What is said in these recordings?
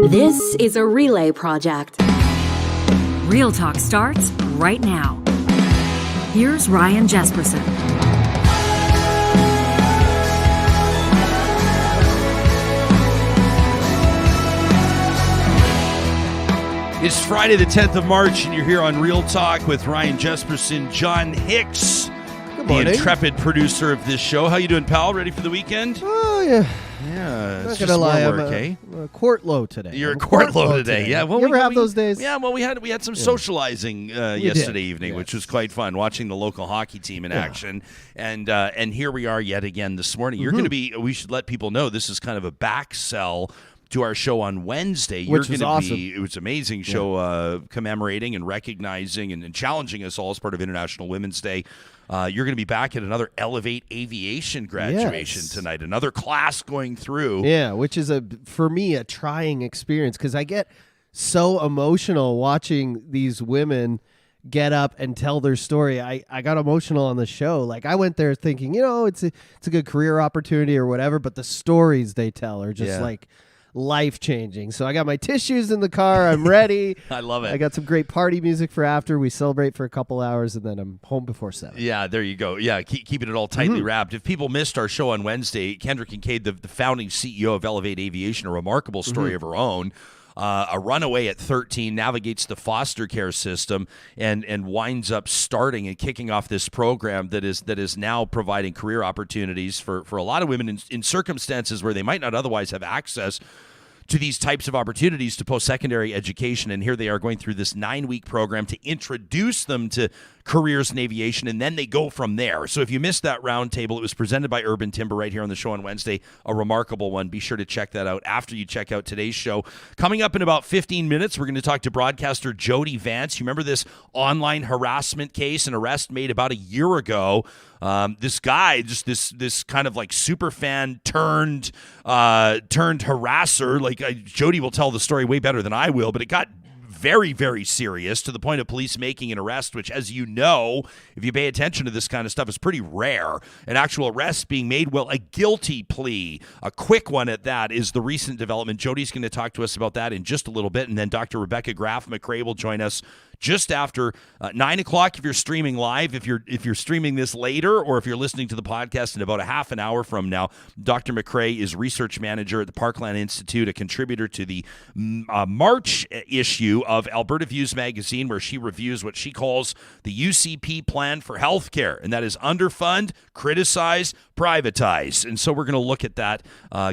This is a relay project. Real Talk starts right now. Here's Ryan Jesperson. It's Friday the 10th of March, and you're here on Real Talk with Ryan Jesperson, John Hicks, the intrepid producer of this show. How you doing, pal? Ready for the weekend? Oh, yeah. Yeah, I'm it's not just gonna lie, more work, I'm a quart low today. You're a quart low today. Yeah. Well, you ever have those days? Yeah. Well, we had some socializing yesterday evening, yes. which was quite fun. Watching the local hockey team in action, and here we are yet again this morning. You're going to be. We should let people know this is kind of a back sell to our show on Wednesday. Which was awesome. It was an amazing show commemorating and recognizing and challenging us all as part of International Women's Day. You're going to be back at another Elevate Aviation graduation tonight, another class going through. Yeah, which is, for me, a trying experience because I get so emotional watching these women get up and tell their story. I got emotional on the show. Like, I went there thinking, it's a good career opportunity or whatever, but the stories they tell are just like life-changing. So I got my tissues in the car. I'm ready. I love it. I got some great party music for after. We celebrate for a couple hours, and then I'm home before 7. Yeah, there you go. Yeah, keeping it all tightly wrapped. If people missed our show on Wednesday, Kendra Kincaid, the founding CEO of Elevate Aviation, a remarkable story of her own, a runaway at 13, navigates the foster care system and winds up starting and kicking off this program that is now providing career opportunities for a lot of women in circumstances where they might not otherwise have access to these types of opportunities to post-secondary education. And here they are going through this 9-week program to introduce them to careers in aviation, and then they go from there. So if you missed that roundtable, it was presented by Urban Timber right here on the show on Wednesday, a remarkable one. Be sure to check that out after you check out today's show. Coming up in about 15 minutes, we're going to talk to broadcaster Jody Vance. You remember this online harassment case, an arrest made about a year ago? This guy, just this kind of like super fan turned harasser. Like Jody will tell the story way better than I will, but it got very, very serious to the point of police making an arrest, which, as you know, if you pay attention to this kind of stuff, is pretty rare. An actual arrest being made, well, a guilty plea, a quick one at that, is the recent development. Jody's going to talk to us about that in just a little bit, and then Dr. Rebecca Graff-McRae will join us just after 9 o'clock if you're streaming live. If you're streaming this later, or if you're listening to the podcast in about a half an hour from now, Dr. McRae is research manager at the Parkland Institute, a contributor to the March issue of Alberta Views magazine, where she reviews what she calls the UCP Plan for healthcare, and that is Underfund, criticize, privatize. And so we're going to look at that,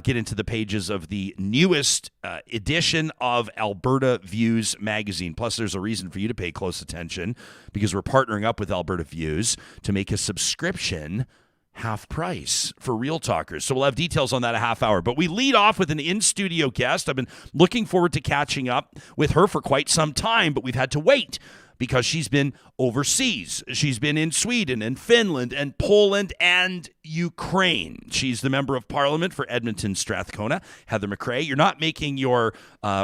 get into the pages of the newest edition of Alberta Views magazine. Plus, there's a reason for you to pay close attention, because we're partnering up with Alberta Views to make a subscription half price for Real Talkers. So we'll have details on that a half hour. But we lead off with an in-studio guest. I've been looking forward to catching up with her for quite some time, but we've had to wait because she's been overseas. She's been in Sweden and Finland and Poland and Ukraine. She's the member of parliament for Edmonton-Strathcona, Heather McRae. You're not making your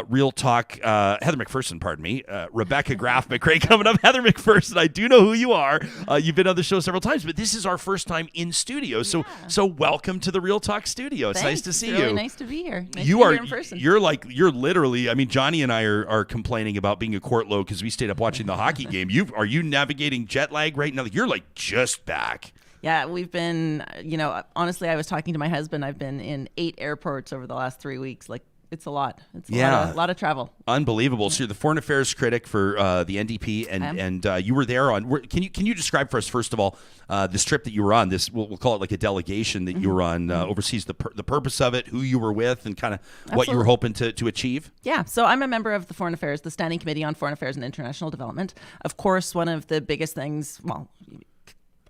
Real Talk, Heather McPherson, pardon me, Rebecca Graff-McRae coming up. Heather McPherson, I do know who you are. You've been on the show several times, but this is our first time in studio. So welcome to the Real Talk studio. It's nice to see you. It's really nice to be here. Nice you to be are here in person. You're literally, I mean, Johnny and I are complaining about being a quart low because we stayed up watching the hockey game. Are you navigating jet lag right now? You're like just back. Yeah, we've been, honestly, I was talking to my husband. I've been in 8 airports over the last 3 weeks. Like, it's a lot. It's a lot of travel. Unbelievable. So you're the foreign affairs critic for the NDP, and you were there on. Can you describe for us, first of all, this trip that you were on? This we'll call it like a delegation that you were on overseas. The purpose of it, who you were with, and kind of what you were hoping to achieve. Yeah. So I'm a member of the Standing Committee on Foreign Affairs and International Development. Of course, one of the biggest things,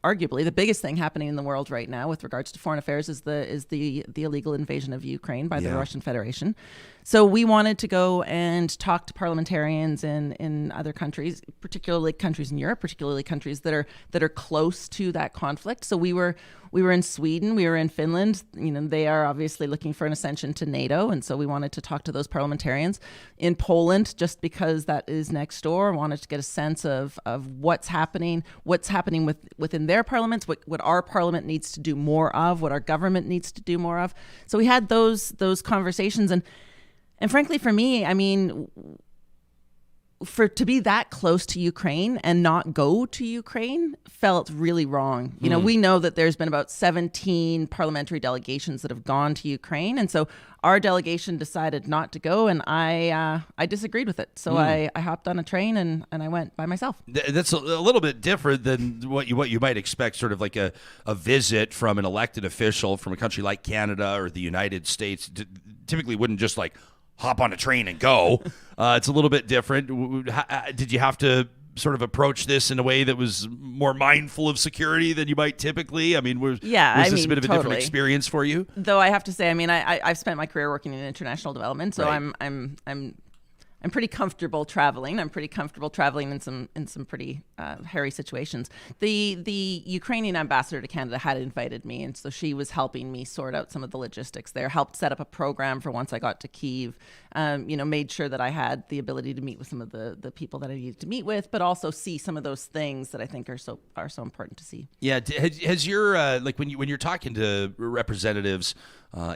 arguably the biggest thing happening in the world right now with regards to foreign affairs is the illegal invasion of Ukraine by the Russian Federation. So we wanted to go and talk to parliamentarians in other countries, particularly countries in Europe, particularly countries that are close to that conflict. So we were in Sweden, we were in Finland. They are obviously looking for an ascension to NATO, and so we wanted to talk to those parliamentarians. In Poland, just because that is next door, wanted to get a sense of what's happening within their parliaments, what our parliament needs to do more of, what our government needs to do more of. So we had those conversations, and And frankly, for me, I mean, to be that close to Ukraine and not go to Ukraine felt really wrong. You know, we know that there's been about 17 parliamentary delegations that have gone to Ukraine. And so our delegation decided not to go, and I disagreed with it. So I hopped on a train and I went by myself. That's a little bit different than what you might expect, sort of like a visit from an elected official from a country like Canada or the United States. Typically wouldn't just like hop on a train and go. It's a little bit different. Did you have to sort of approach this in a way that was more mindful of security than you might typically? I mean, was this a bit of a different experience for you? Though I have to say, I mean, I've spent my career working in international development, so Right. I'm pretty comfortable traveling. I'm pretty comfortable traveling in some pretty hairy situations. The Ukrainian ambassador to Canada had invited me, and so she was helping me sort out some of the logistics there. Helped set up a program for once I got to Kyiv. Made sure that I had the ability to meet with some of the people that I needed to meet with, but also see some of those things that I think are so important to see. Yeah, has your like when you're talking to representatives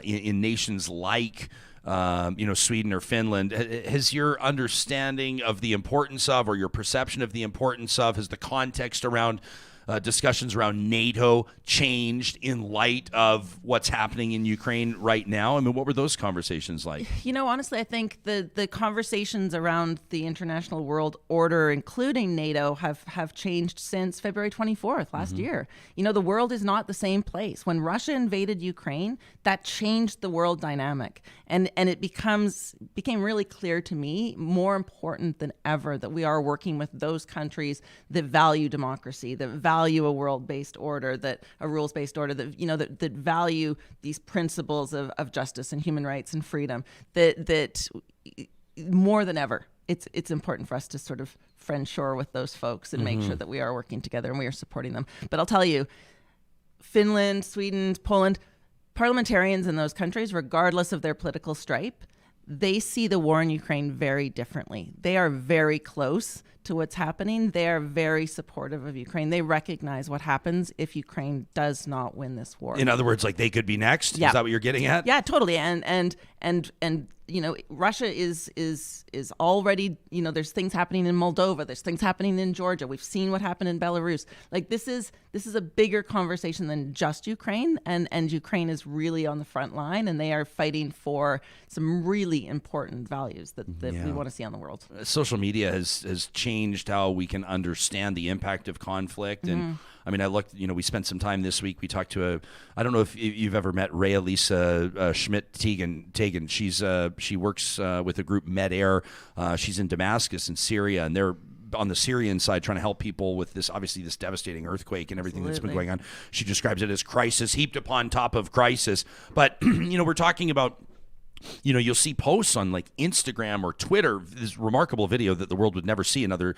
in nations like Sweden or Finland, has your understanding of the importance of, or your perception of the importance of, has the context around discussions around NATO changed in light of what's happening in Ukraine right now? I mean, what were those conversations like? Honestly, I think the conversations around the international world order, including NATO, have changed since February 24th last year. The world is not the same place. When Russia invaded Ukraine, that changed the world dynamic. And it became really clear to me, more important than ever, that we are working with those countries that value democracy, that value a world-based order, that a rules-based order, that value these principles of justice and human rights and freedom, that more than ever, it's important for us to sort of friend shore with those folks and make sure that we are working together and we are supporting them. But I'll tell you, Finland, Sweden, Poland, parliamentarians in those countries, regardless of their political stripe, they see the war in Ukraine very differently. They are very close to what's happening. They are very supportive of Ukraine. They recognize what happens if Ukraine does not win this war. In other words, like they could be next? Yeah. Is that what you're getting at? Yeah, totally. And Russia is already, there's things happening in Moldova, there's things happening in Georgia. We've seen what happened in Belarus. Like this is a bigger conversation than just Ukraine, and Ukraine is really on the front line, and they are fighting for some really important values that we want to see on the world. Social media has changed how we can understand the impact of conflict. And I mean, I looked, we spent some time this week. We talked to I don't know if you've ever met Ray Elisa Schmidt-Tagan. She works with the group Med-Air. She's in Damascus in Syria, and they're on the Syrian side trying to help people with this devastating earthquake and everything that's been going on. She describes it as crisis heaped upon top of crisis. But, we're talking about, you'll see posts on like Instagram or Twitter, this remarkable video that the world would never see in other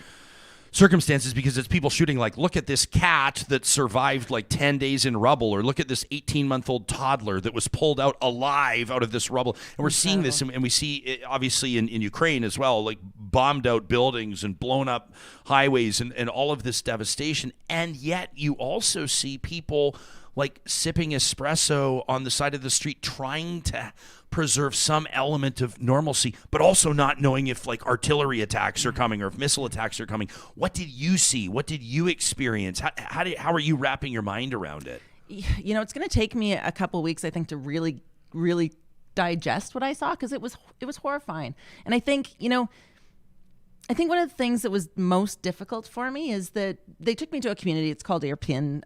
circumstances, because it's people shooting like, look at this cat that survived like 10 days in rubble, or look at this 18-month-old toddler that was pulled out alive out of this rubble. And we're seeing this, and we see it obviously in Ukraine as well, like bombed out buildings and blown up highways and all of this devastation. And yet you also see people like sipping espresso on the side of the street, trying to preserve some element of normalcy, but also not knowing if like artillery attacks are coming or if missile attacks are coming. What did you see? What did you experience? How are you wrapping your mind around it? It's going to take me a couple weeks, I think, to really, really digest what I saw, because it was horrifying. And I think, one of the things that was most difficult for me is that they took me to a community. It's called Irpin,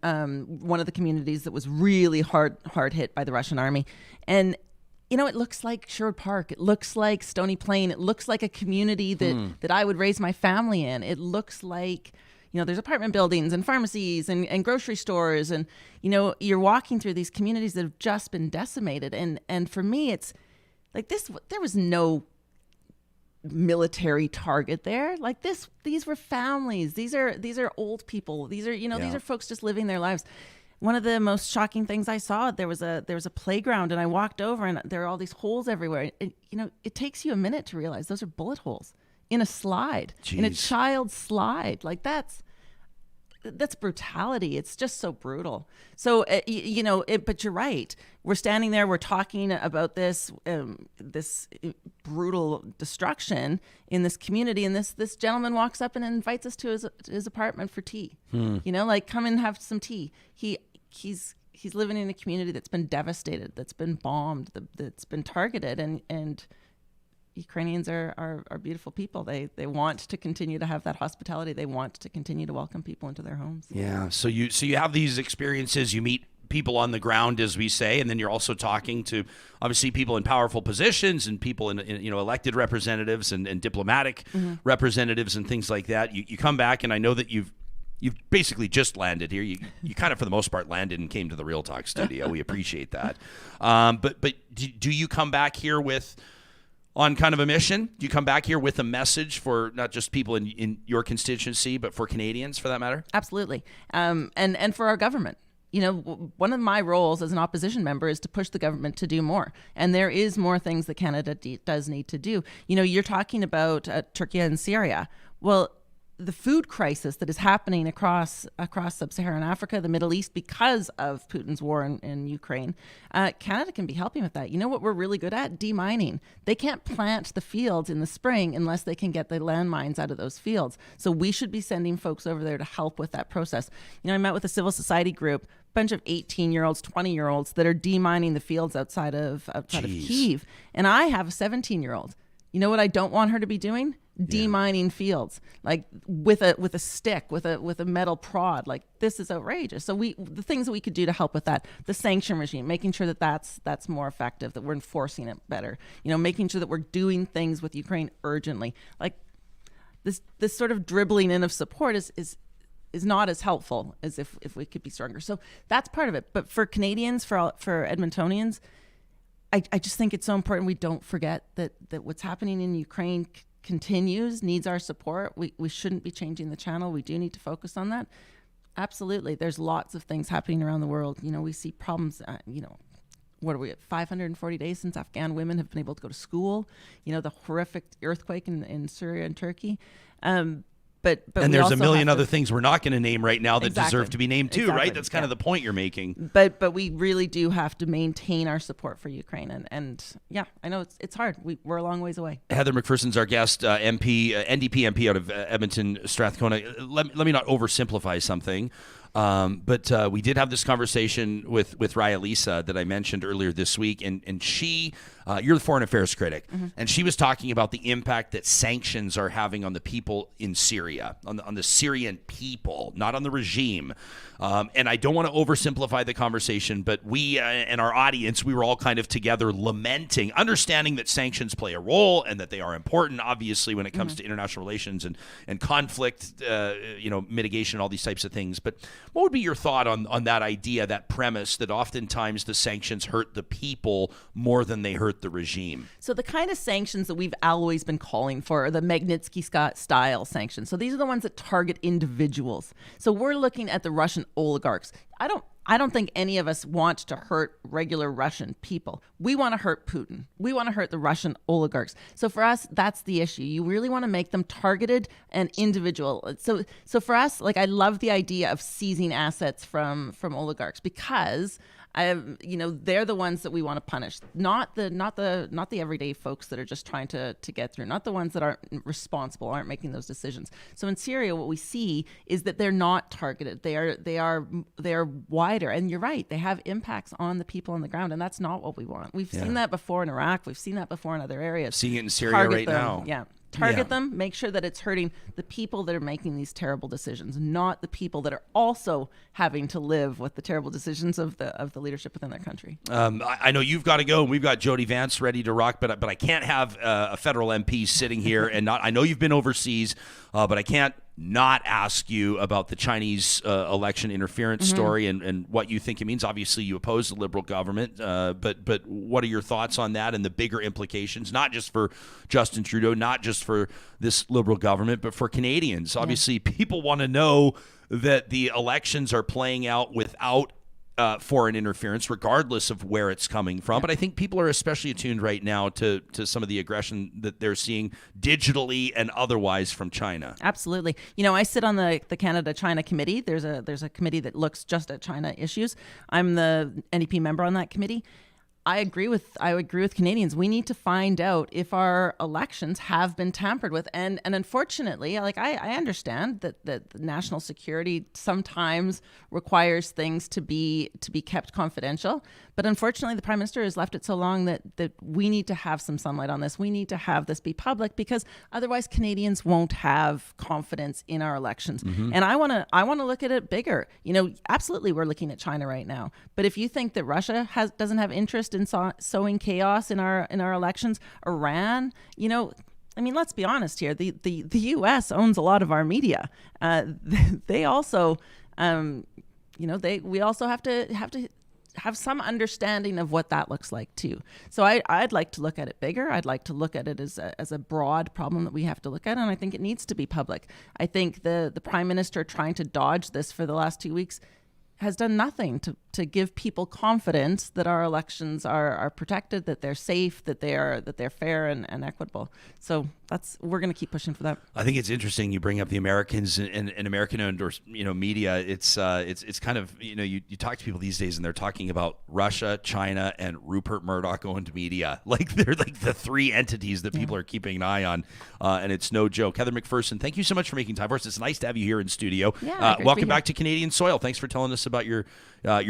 one of the communities that was really hard hit by the Russian army. And it looks like Sherwood Park. It looks like Stony Plain. It looks like a community that I would raise my family in. It looks like, there's apartment buildings and pharmacies and grocery stores. And, you're walking through these communities that have just been decimated. And for me, it's like there was no military target there. Like these were families. These are old people. These are folks just living their lives. One of the most shocking things I saw, there was a playground, and I walked over, and there are all these holes everywhere. And, it takes you a minute to realize those are bullet holes in a slide, in a child's slide. Like that's brutality. It's just so brutal. So, but you're right. We're standing there, we're talking about this brutal destruction in this community, and this gentleman walks up and invites us to his apartment for tea. Come and have some tea. He's living in a community that's been devastated, that's been bombed, that's been targeted, and Ukrainians are beautiful people. They want to continue to have that hospitality. They want to continue to welcome people into their homes. Yeah. So you have these experiences. You meet people on the ground, as we say, and then you're also talking to obviously people in powerful positions and people in elected representatives and diplomatic representatives and things like that. You come back, and I know that you've basically just landed here. You kind of, for the most part, landed and came to the Real Talk studio. We appreciate that. But do you come back here on kind of a mission? Do you come back here with a message for not just people in your constituency, but for Canadians, for that matter? Absolutely. And for our government. One of my roles as an opposition member is to push the government to do more. And there is more things that Canada does need to do. You're talking about Turkey and Syria. Well, the food crisis that is happening across sub-Saharan Africa, the Middle East, because of Putin's war in Ukraine, Canada can be helping with that. You know what we're really good at? Demining. They can't plant the fields in the spring unless they can get the landmines out of those fields. So we should be sending folks over there to help with that process. I met with a civil society group, bunch of 18-year-olds, 20-year-olds that are demining the fields outside of Kyiv. And I have a 17-year-old. You know what I don't want her to be doing? Demining fields, like with a stick, with a metal prod. Like, this is outrageous. So the things that we could do to help with that, the sanction regime, making sure that that's more effective, that we're enforcing it better. Making sure that we're doing things with Ukraine urgently. Like, this sort of dribbling in of support is not as helpful as if we could be stronger. So that's part of it. But for Canadians, for Edmontonians, I just think it's so important we don't forget that what's happening in Ukraine continues, needs our support. We shouldn't be changing the channel. We do need to focus on that. Absolutely. There's lots of things happening around the world. We see problems, what are we at 540 days since Afghan women have been able to go to school, the horrific earthquake in Syria and Turkey. But there's a million other things we're not going to name right now that deserve to be named too, right? That's kind of the point you're making. But we really do have to maintain our support for Ukraine, and I know it's hard. We're a long ways away. Heather McPherson's our guest, NDP MP out of Edmonton-Strathcona. Let me not oversimplify something. But we did have this conversation with Raya Lisa that I mentioned earlier this week, and she, you're the foreign affairs critic, and she was talking about the impact that sanctions are having on the people in Syria, on the Syrian people, not on the regime. And I don't want to oversimplify the conversation, but we and our audience, we were all kind of together lamenting, understanding that sanctions play a role and that they are important, obviously, when it comes to international relations and conflict, mitigation, all these types of things. But what would be your thought on that idea, that premise that oftentimes the sanctions hurt the people more than they hurt the regime? So the kind of sanctions that we've always been calling for are the Magnitsky-style sanctions. So these are the ones that target individuals. So we're looking at the Russian oligarchs. I don't think any of us want to hurt regular Russian people. We want to hurt Putin. We want to hurt the Russian oligarchs. So for us, that's the issue. You really want to make them targeted and individual. So for us, I love the idea of seizing assets from oligarchs, because they're the ones that we want to punish, not the everyday folks that are just trying to get through, not the ones that aren't responsible, aren't making those decisions. So in Syria, what we see is that they're not targeted. They are wider, and you're right. They have impacts on the people on the ground, and that's not what we want. We've seen that before in Iraq. We've seen that before in other areas. Seeing it in Syria right now. Yeah. Target them, make sure that it's hurting the people that are making these terrible decisions, not the people that are also having to live with the terrible decisions of the leadership within their country. I know you've got to go, and we've got Jody Vance ready to rock, but I can't have a federal MP sitting here and not. I know you've been overseas, but I can't not ask you about the Chinese election interference story and what you think it means. Obviously, you oppose the Liberal government, but what are your thoughts on that and the bigger implications, not just for Justin Trudeau, not just for this Liberal government, but for Canadians? Obviously, people want to know that the elections are playing out without foreign interference, regardless of where it's coming from. But I think people are especially attuned right now to some of the aggression that they're seeing digitally and otherwise from China. Absolutely. I sit on the Canada-China committee. There's a committee that looks just at China issues. I'm the NDP member on that committee. I agree with Canadians. We need to find out if our elections have been tampered with, and unfortunately, I understand that national security sometimes requires things to be kept confidential, but unfortunately, the Prime Minister has left it so long that we need to have some sunlight on this. We need to have this be public, because otherwise, Canadians won't have confidence in our elections. Mm-hmm. And I want to look at it bigger. Absolutely, we're looking at China right now, but if you think that Russia doesn't have interest in sowing chaos in our elections, Iran, let's be honest here. The U.S. owns a lot of our media. They also, we also have to have some understanding of what that looks like too. So I'd like to look at it bigger. I'd like to look at it as a broad problem that we have to look at, and I think it needs to be public. I think the Prime Minister trying to dodge this for the last 2 weeks has done nothing to give people confidence that our elections are protected, that they're safe, that they're fair and equitable. So we're going to keep pushing for that. I think it's interesting you bring up the Americans and American-owned media. It's kind of you talk to people these days and they're talking about Russia, China, and Rupert Murdoch-owned media. Like they're like the three entities that people are keeping an eye on, and it's no joke. Heather McPherson, thank you so much for making time for us. It's nice to have you here in studio. Welcome back to Canadian soil. Thanks for telling us about your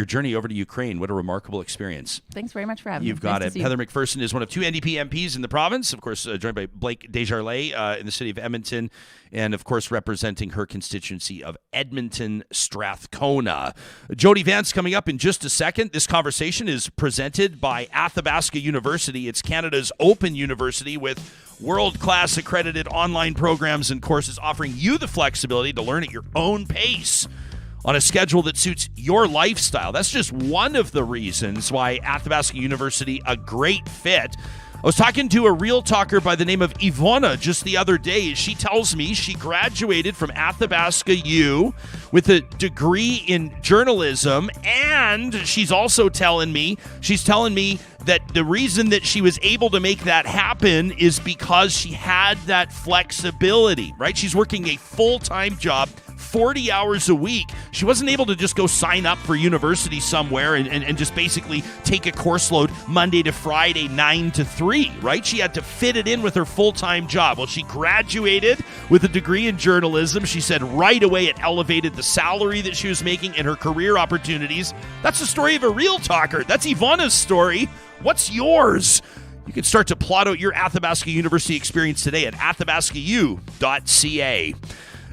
journey over to Ukraine. What a remarkable experience. Thanks very much for having me. You've got it. Heather McPherson is one of two NDP MPs in the province, of course, joined by Blake Desjardins in the city of Edmonton, and of course representing her constituency of Edmonton-Strathcona. Jody Vance coming up in just a second. This conversation is presented by Athabasca University. It's Canada's open university with world-class accredited online programs and courses offering you the flexibility to learn at your own pace on a schedule that suits your lifestyle. That's just one of the reasons why Athabasca University, a great fit. I was talking to a real talker by the name of Ivona just the other day. She tells me she graduated from Athabasca U with a degree in journalism, and she's also telling me that the reason that she was able to make that happen is because she had that flexibility, right? She's working a full-time job, 40 hours a week. She wasn't able to just go sign up for university somewhere and just basically take a course load Monday to Friday, 9 to 3, right? She had to fit it in with her full-time job. Well, she graduated with a degree in journalism. She said right away it elevated the salary that she was making and her career opportunities. That's the story of a real talker. That's Ivona's story. What's yours? You can start to plot out your Athabasca University experience today at athabascau.ca.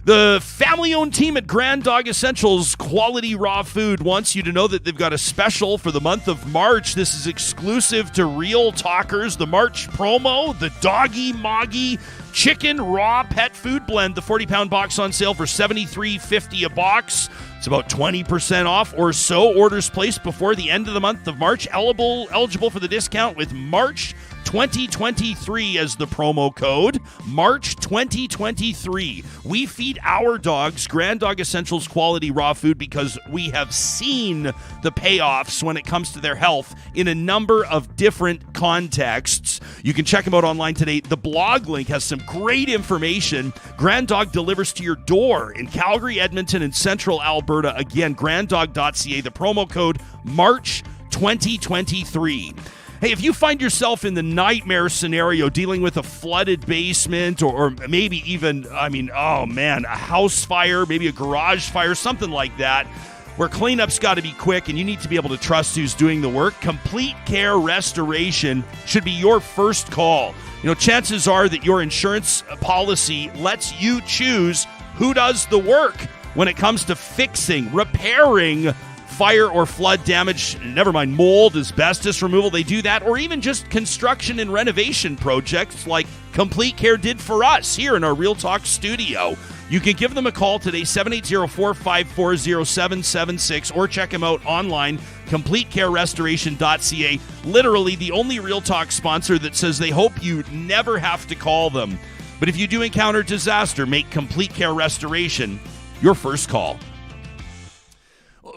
The family-owned team at Grand Dog Essentials Quality Raw Food wants you to know that they've got a special for the month of March. This is exclusive to Real Talkers. The March promo, the Doggy Moggy Chicken Raw Pet Food Blend, the 40-pound box on sale for $73.50 a box. It's about 20% off or so. Orders placed before the end of the month of March. Eligible for the discount with March 2023 as the promo code. March 2023. We feed our dogs Grand Dog Essentials quality raw food because we have seen the payoffs when it comes to their health in a number of different contexts. You can check them out online today. The blog link has some great information. Grand Dog delivers to your door in Calgary, Edmonton, and Central Alberta. Again, granddog.ca. The promo code March 2023. Hey, if you find yourself in the nightmare scenario dealing with a flooded basement or maybe even, a house fire, maybe a garage fire, something like that, where cleanup's got to be quick and you need to be able to trust who's doing the work, Complete Care Restoration should be your first call. Chances are that your insurance policy lets you choose who does the work when it comes to fixing, repairing fire or flood damage, never mind mold, asbestos removal. They do that, or even just construction and renovation projects like Complete Care did for us here in our Real Talk studio. You can give them a call today, 780-454-0776, or check them out online, CompleteCareRestoration.ca. Literally the only Real Talk sponsor that says they hope you never have to call them. But if you do encounter disaster, make Complete Care Restoration your first call.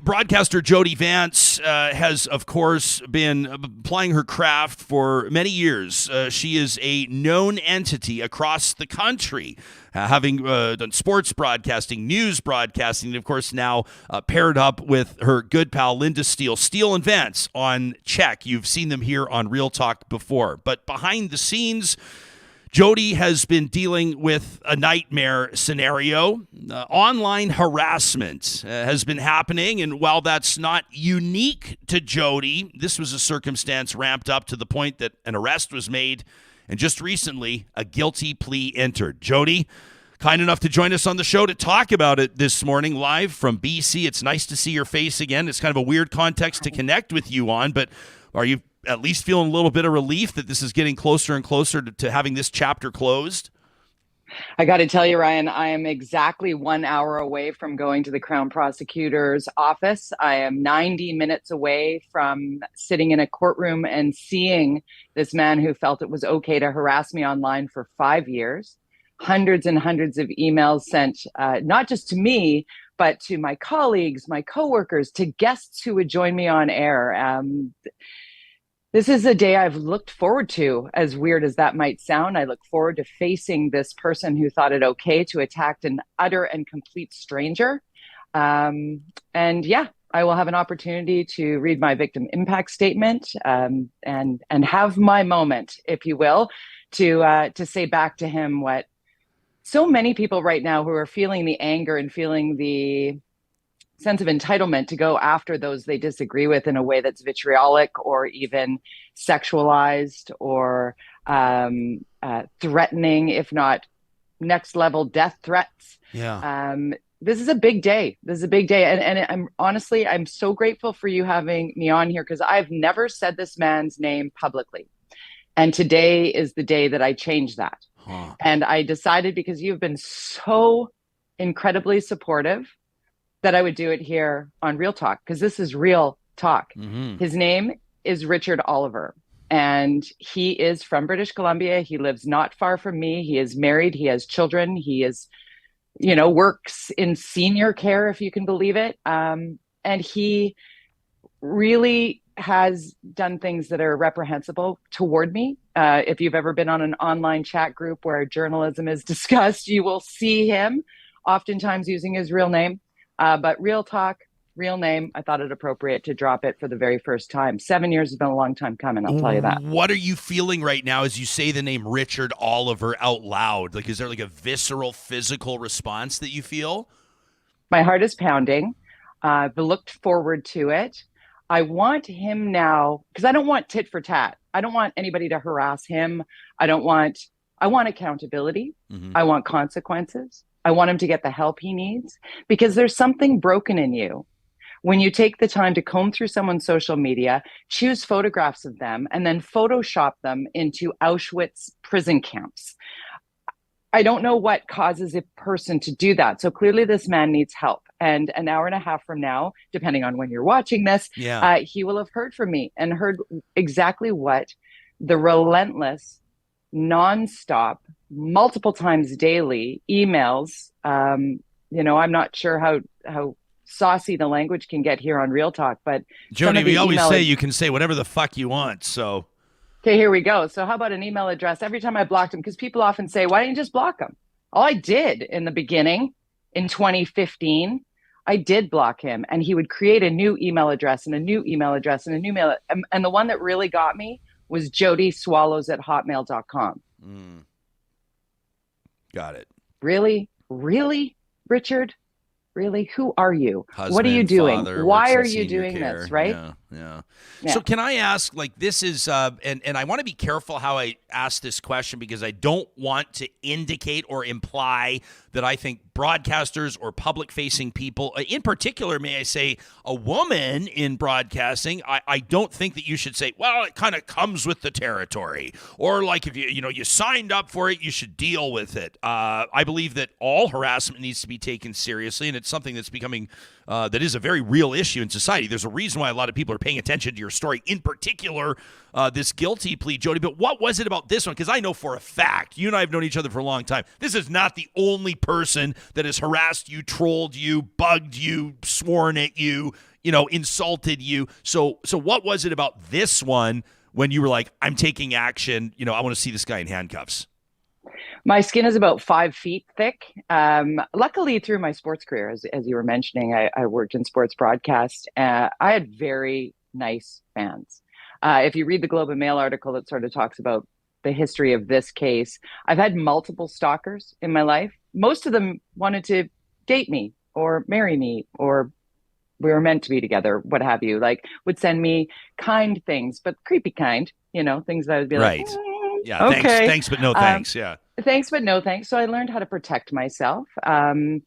broadcaster Jody Vance has, of course, been plying her craft for many years. She is a known entity across the country, having done sports broadcasting, news broadcasting, and, of course, now paired up with her good pal, Linda Steele. Steele and Vance on Check. You've seen them here on Real Talk before. But behind the scenes, Jody has been dealing with a nightmare scenario. Online harassment has been happening, and while that's not unique to Jody, this was a circumstance ramped up to the point that an arrest was made, and just recently, a guilty plea entered. Jody, kind enough to join us on the show to talk about it this morning, live from BC. It's nice to see your face again. It's kind of a weird context to connect with you on, but are you at least feeling a little bit of relief that this is getting closer and closer to having this chapter closed? I got to tell you, Ryan, I am exactly 1 hour away from going to the Crown Prosecutor's office. I am 90 minutes away from sitting in a courtroom and seeing this man who felt it was okay to harass me online for 5 years. Hundreds and hundreds of emails sent, not just to me, but to my colleagues, my coworkers, to guests who would join me on air. This is a day I've looked forward to, as weird as that might sound. I look forward to facing this person who thought it okay to attack an utter and complete stranger. And yeah, I will have an opportunity to read my victim impact statement and have my moment, if you will, to say back to him what so many people right now who are feeling the anger and feeling the sense of entitlement to go after those they disagree with in a way that's vitriolic or even sexualized or threatening, if not next level death threats. Yeah. This is a big day. This is a big day. And I'm so grateful for you having me on here, because I've never said this man's name publicly. And today is the day that I changed that. Huh. And I decided, because you've been so incredibly supportive, that I would do it here on Real Talk, because this is Real Talk. Mm-hmm. His name is Richard Oliver, and he is from British Columbia. He lives not far from me. He is married. He has children. He is, works in senior care, if you can believe it. And he really has done things that are reprehensible toward me. If you've ever been on an online chat group where journalism is discussed, you will see him oftentimes using his real name. But Real Talk, real name, I thought it appropriate to drop it for the very first time. 7 years has been a long time coming, I'll tell you that. What are you feeling right now as you say the name Richard Oliver out loud? Like, is there like a visceral, physical response that you feel? My heart is pounding. I've looked forward to it. I want him now, because I don't want tit for tat. I don't want anybody to harass him. I want accountability. Mm-hmm. I want consequences. I want him to get the help he needs, because there's something broken in you when you take the time to comb through someone's social media, choose photographs of them, and then Photoshop them into Auschwitz prison camps. I don't know what causes a person to do that. So clearly this man needs help. And an hour and a half from now, depending on when you're watching this, he will have heard from me and heard exactly what the relentless, nonstop, multiple times daily emails. I'm not sure how saucy the language can get here on Real Talk, but Jody, we always say you can say whatever the fuck you want. So okay, here we go. So how about an email address? Every time I blocked him, because people often say, why didn't you just block him? All I did in the beginning, in 2015, I did block him, and he would create a new email address and a new email address and a new email. And the one that really got me was jodyswallows@hotmail.com. Got it. Really? Really, Richard? Really? Who are you? Husband, what are you doing? father, why are works in you senior doing care. this, right? Yeah. Yeah. So can I ask, like, this is, and I want to be careful how I ask this question, because I don't want to indicate or imply that I think broadcasters or public-facing people, in particular, may I say, a woman in broadcasting, I don't think that you should say, well, it kind of comes with the territory, or like if you signed up for it, you should deal with it. I believe that all harassment needs to be taken seriously, and it's something that's becoming that is a very real issue in society. There's a reason why a lot of people are paying attention to your story, in particular, this guilty plea, Jody. But what was it about this one? Because I know for a fact, you and I have known each other for a long time. This is not the only person that has harassed you, trolled you, bugged you, sworn at you, insulted you. So what was it about this one when you were like, I'm taking action, I want to see this guy in handcuffs? My skin is about 5 feet thick. Luckily, through my sports career, as you were mentioning, I worked in sports broadcast. I had very nice fans. If you read the Globe and Mail article that sort of talks about the history of this case, I've had multiple stalkers in my life. Most of them wanted to date me or marry me, or we were meant to be together, what have you, like would send me kind things, but creepy kind, things that I would be right. like, yeah, okay. Thanks, but no thanks. Yeah. Thanks, but no thanks. So I learned how to protect myself. I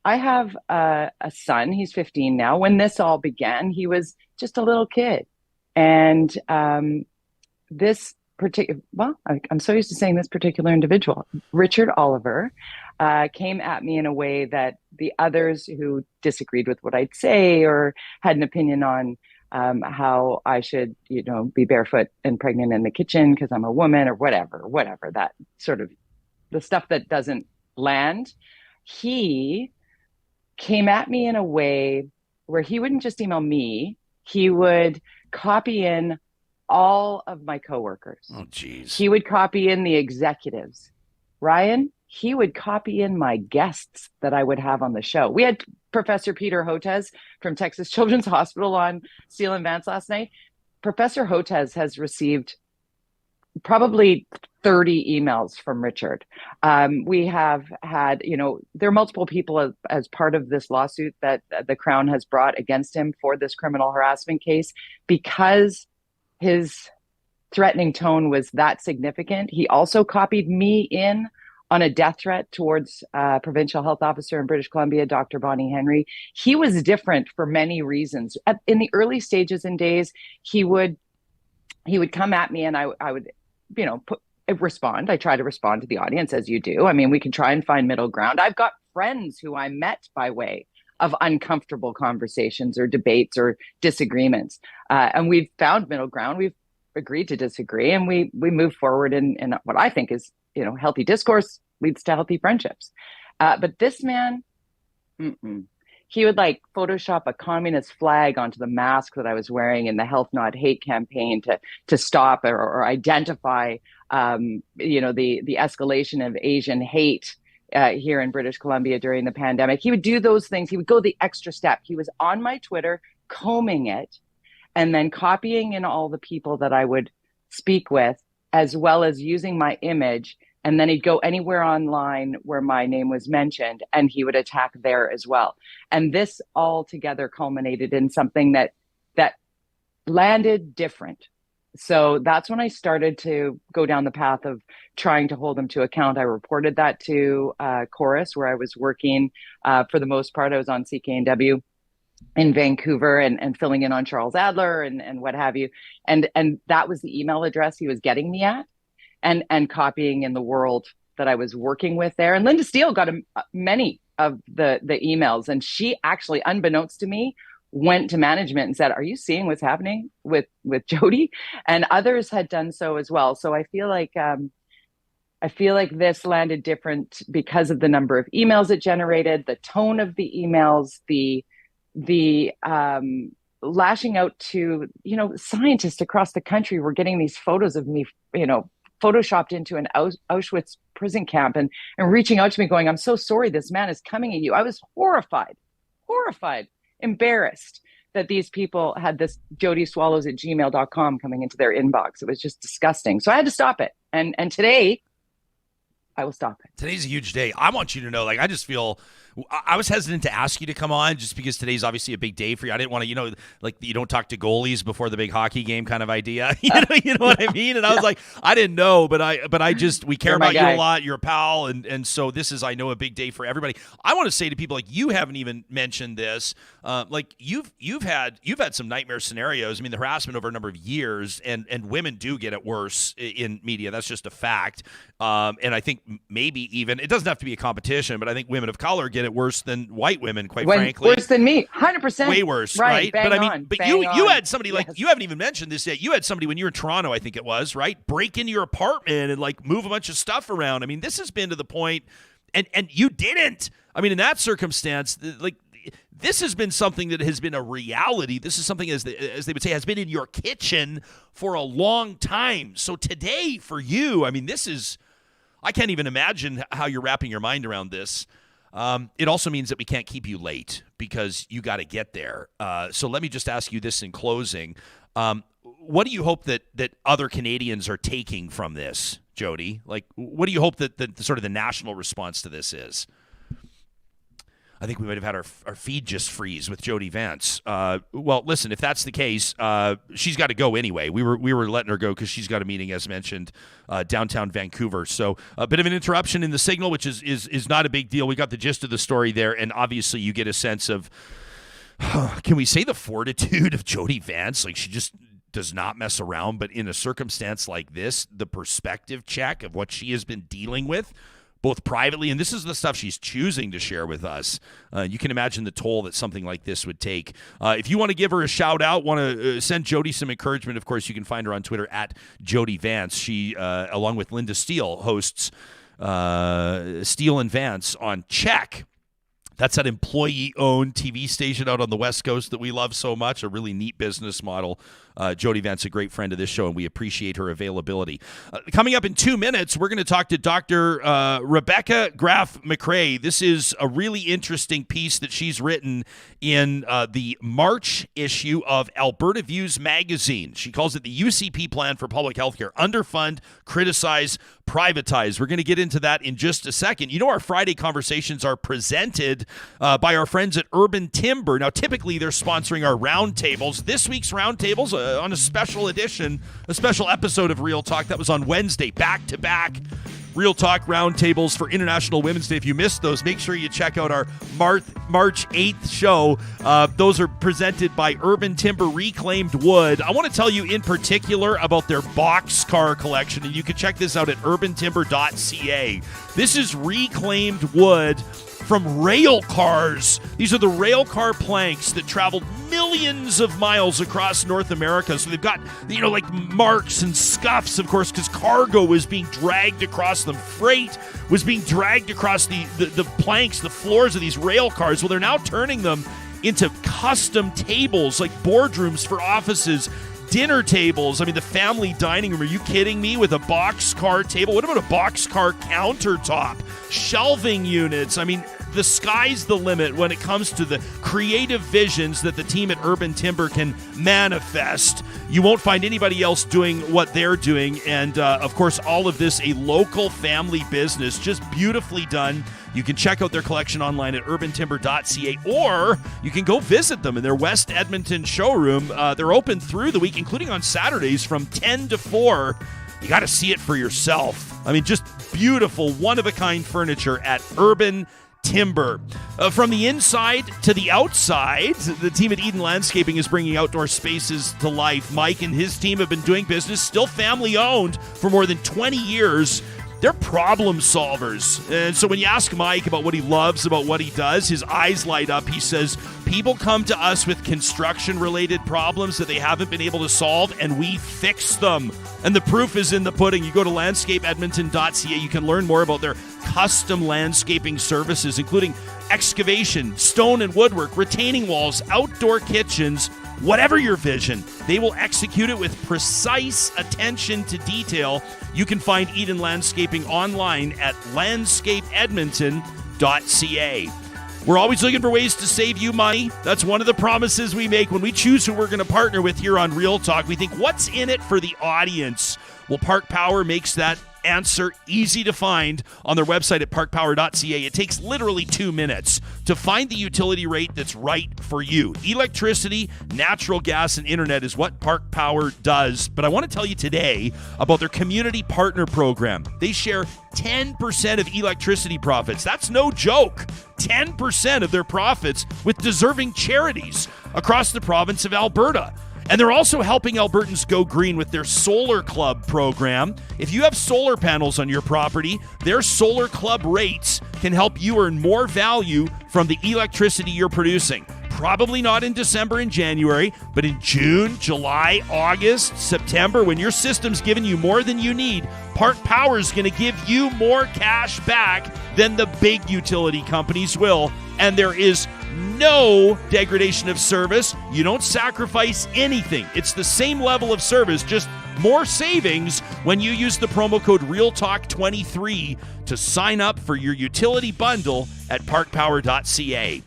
have a son. He's 15 now. When this all began, he was just a little kid. And this particular, I'm so used to saying this particular individual, Richard Oliver, came at me in a way that the others who disagreed with what I'd say or had an opinion on how I should, be barefoot and pregnant in the kitchen because I'm a woman or whatever, that sort of the stuff that doesn't land. He came at me in a way where he wouldn't just email me, he would copy in all of my coworkers. Oh, geez. He would copy in the executives. Ryan, he would copy in my guests that I would have on the show. We had Professor Peter Hotez from Texas Children's Hospital on Steele and Vance last night. Professor Hotez has received probably 30 emails from Richard. We have had, there are multiple people as part of this lawsuit that the Crown has brought against him for this criminal harassment case. Because his threatening tone was that significant, he also copied me in on a death threat towards provincial health officer in British Columbia, Dr. Bonnie Henry. He was different for many reasons. In the early stages and days, he would come at me and I would, respond. I try to respond to the audience as you do. I mean, we can try and find middle ground. I've got friends who I met by way of uncomfortable conversations or debates or disagreements. And we've found middle ground. We've agreed to disagree and we move forward in what I think is, healthy discourse leads to healthy friendships. But this man, he would Photoshop a communist flag onto the mask that I was wearing in the Health Not Hate campaign to stop or identify, the escalation of Asian hate here in British Columbia during the pandemic. He would do those things. He would go the extra step. He was on my Twitter, combing it, and then copying in all the people that I would speak with, as well as using my image. And then he'd go anywhere online where my name was mentioned and he would attack there as well. And this all together culminated in something that landed different. So that's when I started to go down the path of trying to hold him to account. I reported that to Chorus, where I was working for the most part. I was on CKNW in Vancouver and filling in on Charles Adler and what have you. And that was the email address he was getting me at. And copying in the world that I was working with there. And Linda Steele got many of the emails. And she actually, unbeknownst to me, went to management and said, are you seeing what's happening with Jody? And others had done so as well. So I feel like this landed different because of the number of emails it generated, the tone of the emails, the lashing out to, scientists across the country were getting these photos of me, photoshopped into an Auschwitz prison camp and reaching out to me going, I'm so sorry this man is coming at you. I was horrified, embarrassed that these people had this jodyswallows@gmail.com coming into their inbox. It was just disgusting. So I had to stop it. And today I will stop it. Today's a huge day. I want you to know, I just feel, I was hesitant to ask you to come on just because today's obviously a big day for you. I didn't want to, you don't talk to goalies before the big hockey game kind of idea. You know what I mean? And I was like, I didn't know, but we care about you a lot. You're a pal. And so this is, I know, a big day for everybody. I want to say to people, you haven't even mentioned this. You've had some nightmare scenarios. I mean, the harassment over a number of years and women do get it worse in media. That's just a fact. And I think maybe even, it doesn't have to be a competition, but I think women of color get it worse than white women, quite frankly. Worse than me, 100%. Way worse, right? Bang But I mean, on, but bang you on. had somebody like, you haven't even mentioned this yet. You had somebody when you were in Toronto, I think it was, right? Break into your apartment and like move a bunch of stuff around. I mean, this has been to the point, and you didn't. I mean, in that circumstance, like, this has been something that has been a reality. This is something, as they would say, has been in your kitchen for a long time. So today, for you, I mean, this is, I can't even imagine how you're wrapping your mind around this. It also means that we can't keep you late because you got to get there. So let me just ask you this in closing. What do you hope that other Canadians are taking from this, Jody? Like, what do you hope that the sort of the national response to this is? I think we might have had our feed just freeze with Jody Vance. Well, listen, if that's the case, she's got to go anyway. We were letting her go because she's got a meeting, as mentioned, downtown Vancouver. So a bit of an interruption in the signal, which is not a big deal. We got the gist of the story there, and obviously you get a sense of, can we say the fortitude of Jody Vance? Like, she just does not mess around, but in a circumstance like this, the perspective check of what she has been dealing with, both privately, and this is the stuff she's choosing to share with us. You can imagine the toll that something like this would take. If you want to give her a shout out, want to send Jody some encouragement, of course, you can find her on Twitter at Jody Vance. She, along with Linda Steele, hosts Steele and Vance on Check. That's that employee-owned TV station out on the West Coast that we love so much, a really neat business model. Jody Vance, a great friend of this show, and we appreciate her availability. Coming up in 2 minutes, we're going to talk to Dr. Rebecca Graff-McRae. This is a really interesting piece that she's written in the March issue of Alberta Views magazine. She calls it the UCP Plan for Public Healthcare. Underfund, criticize, privatize. We're going to get into that in just a second. You know, our Friday conversations are presented by our friends at Urban Timber. Now, typically, they're sponsoring our roundtables. This week's roundtables on a special edition, a special episode of Real Talk. That was on Wednesday, back-to-back Real Talk roundtables for International Women's Day. If you missed those, make sure you check out our March 8th show. Those are presented by Urban Timber Reclaimed Wood. I want to tell you in particular about their boxcar collection, and you can check this out at urbantimber.ca. This is reclaimed wood from rail cars. These are the rail car planks that traveled millions of miles across North America. So they've got, you know, like marks and scuffs, of course, because cargo was being dragged across them. Freight was being dragged across the planks, the floors of these rail cars. Well, they're now turning them into custom tables, like boardrooms for offices, dinner tables. I mean, the family dining room. Are you kidding me? With a boxcar table? What about a boxcar countertop? Shelving units. I mean, the sky's the limit when it comes to the creative visions that the team at Urban Timber can manifest. You won't find anybody else doing what they're doing. And, of course, all of this a local family business, just beautifully done. You can check out their collection online at urbantimber.ca, or you can go visit them in their West Edmonton showroom. They're open through the week, including on Saturdays from 10 to 4. You got to see it for yourself. I mean, just beautiful, one-of-a-kind furniture at Urban Timber. From the inside to the outside, the team at Eden Landscaping is bringing outdoor spaces to life. Mike and his team have been doing business, still family-owned, for more than 20 years. They're problem solvers. And so when you ask Mike about what he loves about what he does, his eyes light up. He says, people come to us with construction-related problems that they haven't been able to solve, and we fix them. And the proof is in the pudding. You go to landscapeedmonton.ca. You can learn more about their custom landscaping services, including excavation, stone and woodwork, retaining walls, outdoor kitchens. Whatever your vision, they will execute it with precise attention to detail. You can find Eden Landscaping online at landscapeedmonton.ca. We're always looking for ways to save you money. That's one of the promises we make when we choose who we're going to partner with here on Real Talk. We think, what's in it for the audience? Well, Park Power makes that answer easy to find on their website at parkpower.ca. It takes literally 2 minutes to find the utility rate that's right for you. Electricity, natural gas, and internet is what Park Power does. But I want to tell you today about their community partner program. They share 10% of electricity profits. That's no joke. 10% of their profits with deserving charities across the province of Alberta. And they're also helping Albertans go green with their Solar Club program. If you have solar panels on your property, their Solar Club rates can help you earn more value from the electricity you're producing. Probably not in December and January, but in June, July, August, September, when your system's giving you more than you need, Park Power is going to give you more cash back than the big utility companies will. And there is no degradation of service. You don't sacrifice anything. It's the same level of service, just more savings when you use the promo code REALTALK23 to sign up for your utility bundle at parkpower.ca.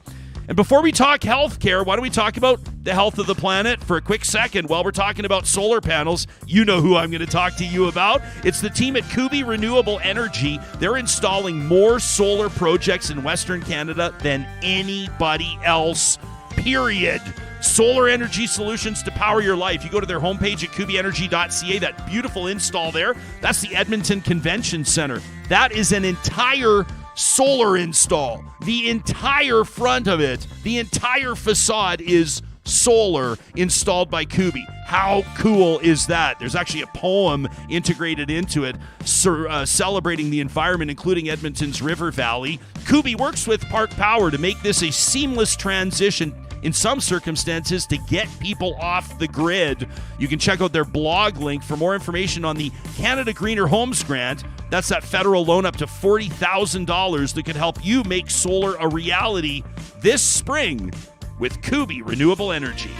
And before we talk healthcare, why don't we talk about the health of the planet for a quick second? While we're talking about solar panels, you know who I'm going to talk to you about. It's the team at Kubi Renewable Energy. They're installing more solar projects in Western Canada than anybody else, period. Solar energy solutions to power your life. You go to their homepage at kubienergy.ca, that beautiful install there. That's the Edmonton Convention Center. That is an entire solar install. The entire front of it, the entire facade is solar installed by Kubi. How cool is that? There's actually a poem integrated into it celebrating the environment, including Edmonton's River Valley. Kubi works with Park Power to make this a seamless transition in some circumstances to get people off the grid. You can check out their blog link for more information on the Canada Greener Homes Grant. That's that federal loan up to $40,000 that could help you make solar a reality this spring with Kubi Renewable Energy.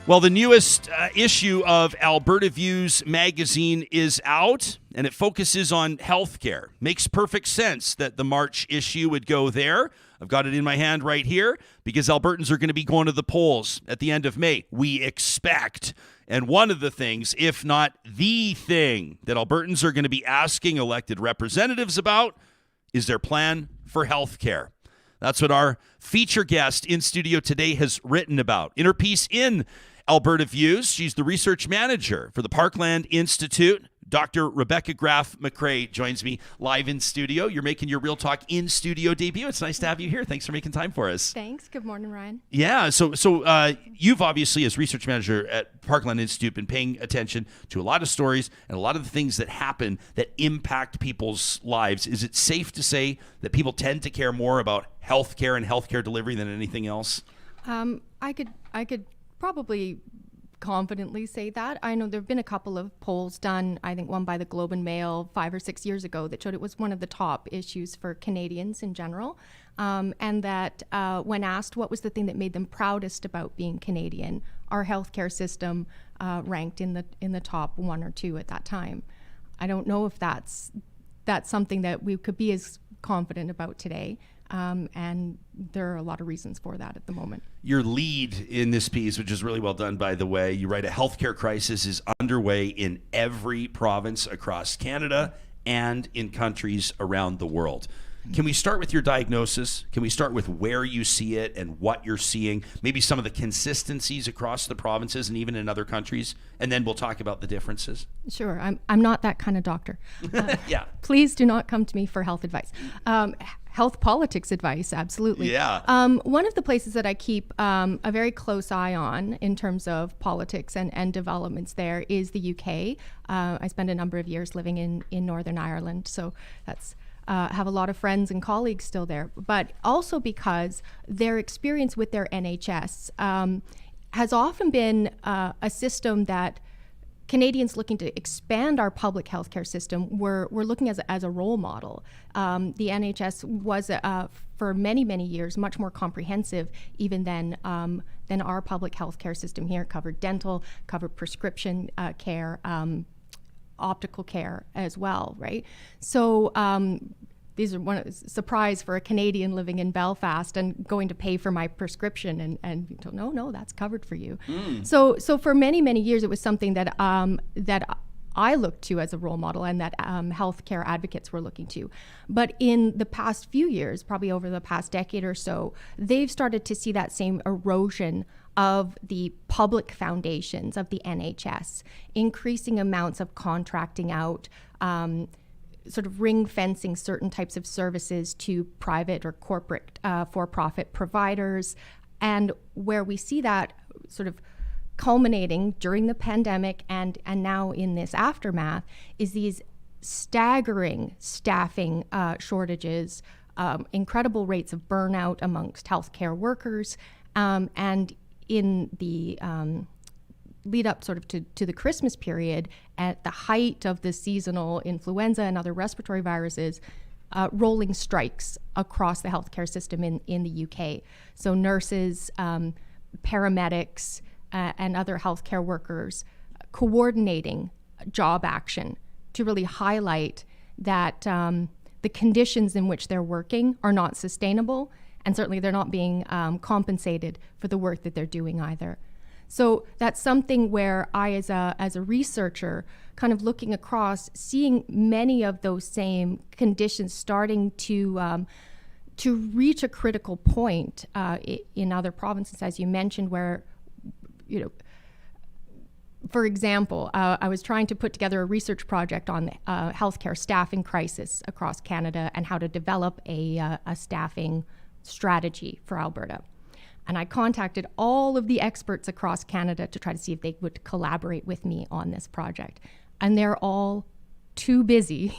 Well, the newest issue of Alberta Views magazine is out, and it focuses on healthcare. Makes perfect sense that the March issue would go there. I've got it in my hand right here because Albertans are going to be going to the polls at the end of May. We expect. And one of the things, if not the thing, that Albertans are going to be asking elected representatives about is their plan for healthcare. That's what our feature guest in studio today has written about. In her piece in Alberta Views, she's the research manager for the Parkland Institute. Dr. Rebecca Graff-McRae joins me live in studio. You're making your Real Talk in studio debut. It's nice to have you here. Thanks for making time for us. Thanks. Good morning, Ryan. Yeah. So you've obviously, as research manager at Parkland Institute, been paying attention to a lot of stories and a lot of the things that happen that impact people's lives. Is it safe to say that people tend to care more about healthcare and healthcare delivery than anything else? I could probably confidently say that. I know there have been a couple of polls done, I think one by the Globe and Mail 5 or 6 years ago, that showed it was one of the top issues for Canadians in general. And that when asked what was the thing that made them proudest about being Canadian, our healthcare system ranked in the top 1 or 2 at that time. I don't know if that's something that we could be as confident about today. And there are a lot of reasons for that at the moment. Your lead in this piece, which is really well done, by the way, you write a healthcare crisis is underway in every province across Canada and in countries around the world. Can we start with your diagnosis? Can we start with where you see it and what you're seeing? Maybe some of the consistencies across the provinces and even in other countries, and then we'll talk about the differences. Sure. I'm not that kind of doctor. Yeah. Please do not come to me for health advice. Health politics advice, absolutely. Yeah. One of the places that I keep a very close eye on in terms of politics and developments there is the UK. I spent a number of years living in Northern Ireland, so that's have a lot of friends and colleagues still there, but also because their experience with their NHS has often been a system that Canadians looking to expand our public healthcare system were looking as a role model. The NHS was for many, many years much more comprehensive even than our public healthcare system here. It covered dental, covered prescription care, optical care as well, right? So these are one surprise for a Canadian living in Belfast and going to pay for my prescription and no, that's covered for you. So for many, many years it was something that I looked to as a role model and that healthcare advocates were looking to. But in the past few years, probably over the past decade or so, they've started to see that same erosion of the public foundations of the NHS, increasing amounts of contracting out, sort of ring fencing certain types of services to private or corporate for-profit providers, And where we see that sort of culminating during the pandemic and now in this aftermath is these staggering staffing shortages, incredible rates of burnout amongst healthcare workers, and in the lead up sort of to the Christmas period, at the height of the seasonal influenza and other respiratory viruses, rolling strikes across the healthcare system in the UK. So nurses, paramedics, and other healthcare workers coordinating job action to really highlight that the conditions in which they're working are not sustainable, and certainly they're not being compensated for the work that they're doing either. So that's something where I, as a researcher, kind of looking across, seeing many of those same conditions starting to reach a critical point in other provinces, as you mentioned, where, for example, I was trying to put together a research project on the healthcare staffing crisis across Canada and how to develop a staffing strategy for Alberta. And I contacted all of the experts across Canada to try to see if they would collaborate with me on this project. And they're all too busy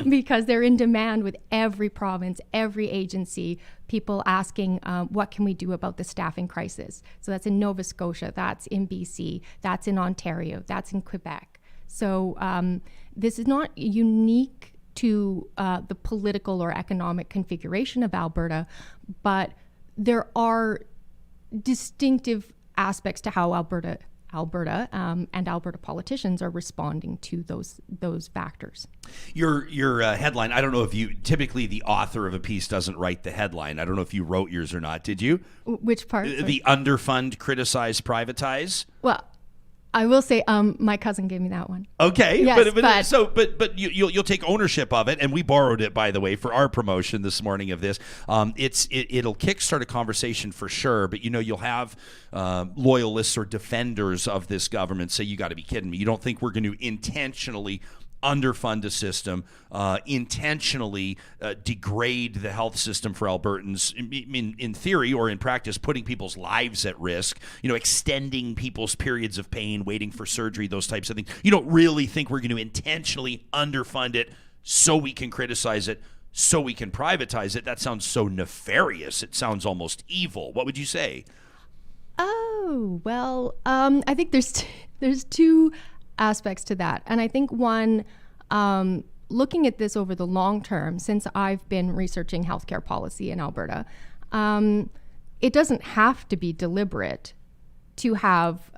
because they're in demand with every province, every agency, people asking, what can we do about the staffing crisis? So that's in Nova Scotia, that's in BC, that's in Ontario, that's in Quebec. So this is not unique to the political or economic configuration of Alberta, but there are distinctive aspects to how Alberta and Alberta politicians are responding to those factors. Your headline, I don't know if you, typically the author of a piece doesn't write the headline. I don't know if you wrote yours or not. Did you? Which part? The Underfund, criticize, privatize. Well, I will say, my cousin gave me that one. Okay, yes, but you'll take ownership of it, and we borrowed it, by the way, for our promotion this morning of this. It'll kickstart a conversation for sure, but you'll have loyalists or defenders of this government say, "You got to be kidding me! You don't think we're going to intentionally underfund a system, intentionally degrade the health system for Albertans, in theory or in practice, putting people's lives at risk, extending people's periods of pain, waiting for surgery, those types of things. You don't really think we're going to intentionally underfund it so we can criticize it, so we can privatize it? That sounds so nefarious. It sounds almost evil. What would you say? Oh, well, I think there's two aspects to that. And I think one, looking at this over the long term, since I've been researching healthcare policy in Alberta, it doesn't have to be deliberate to have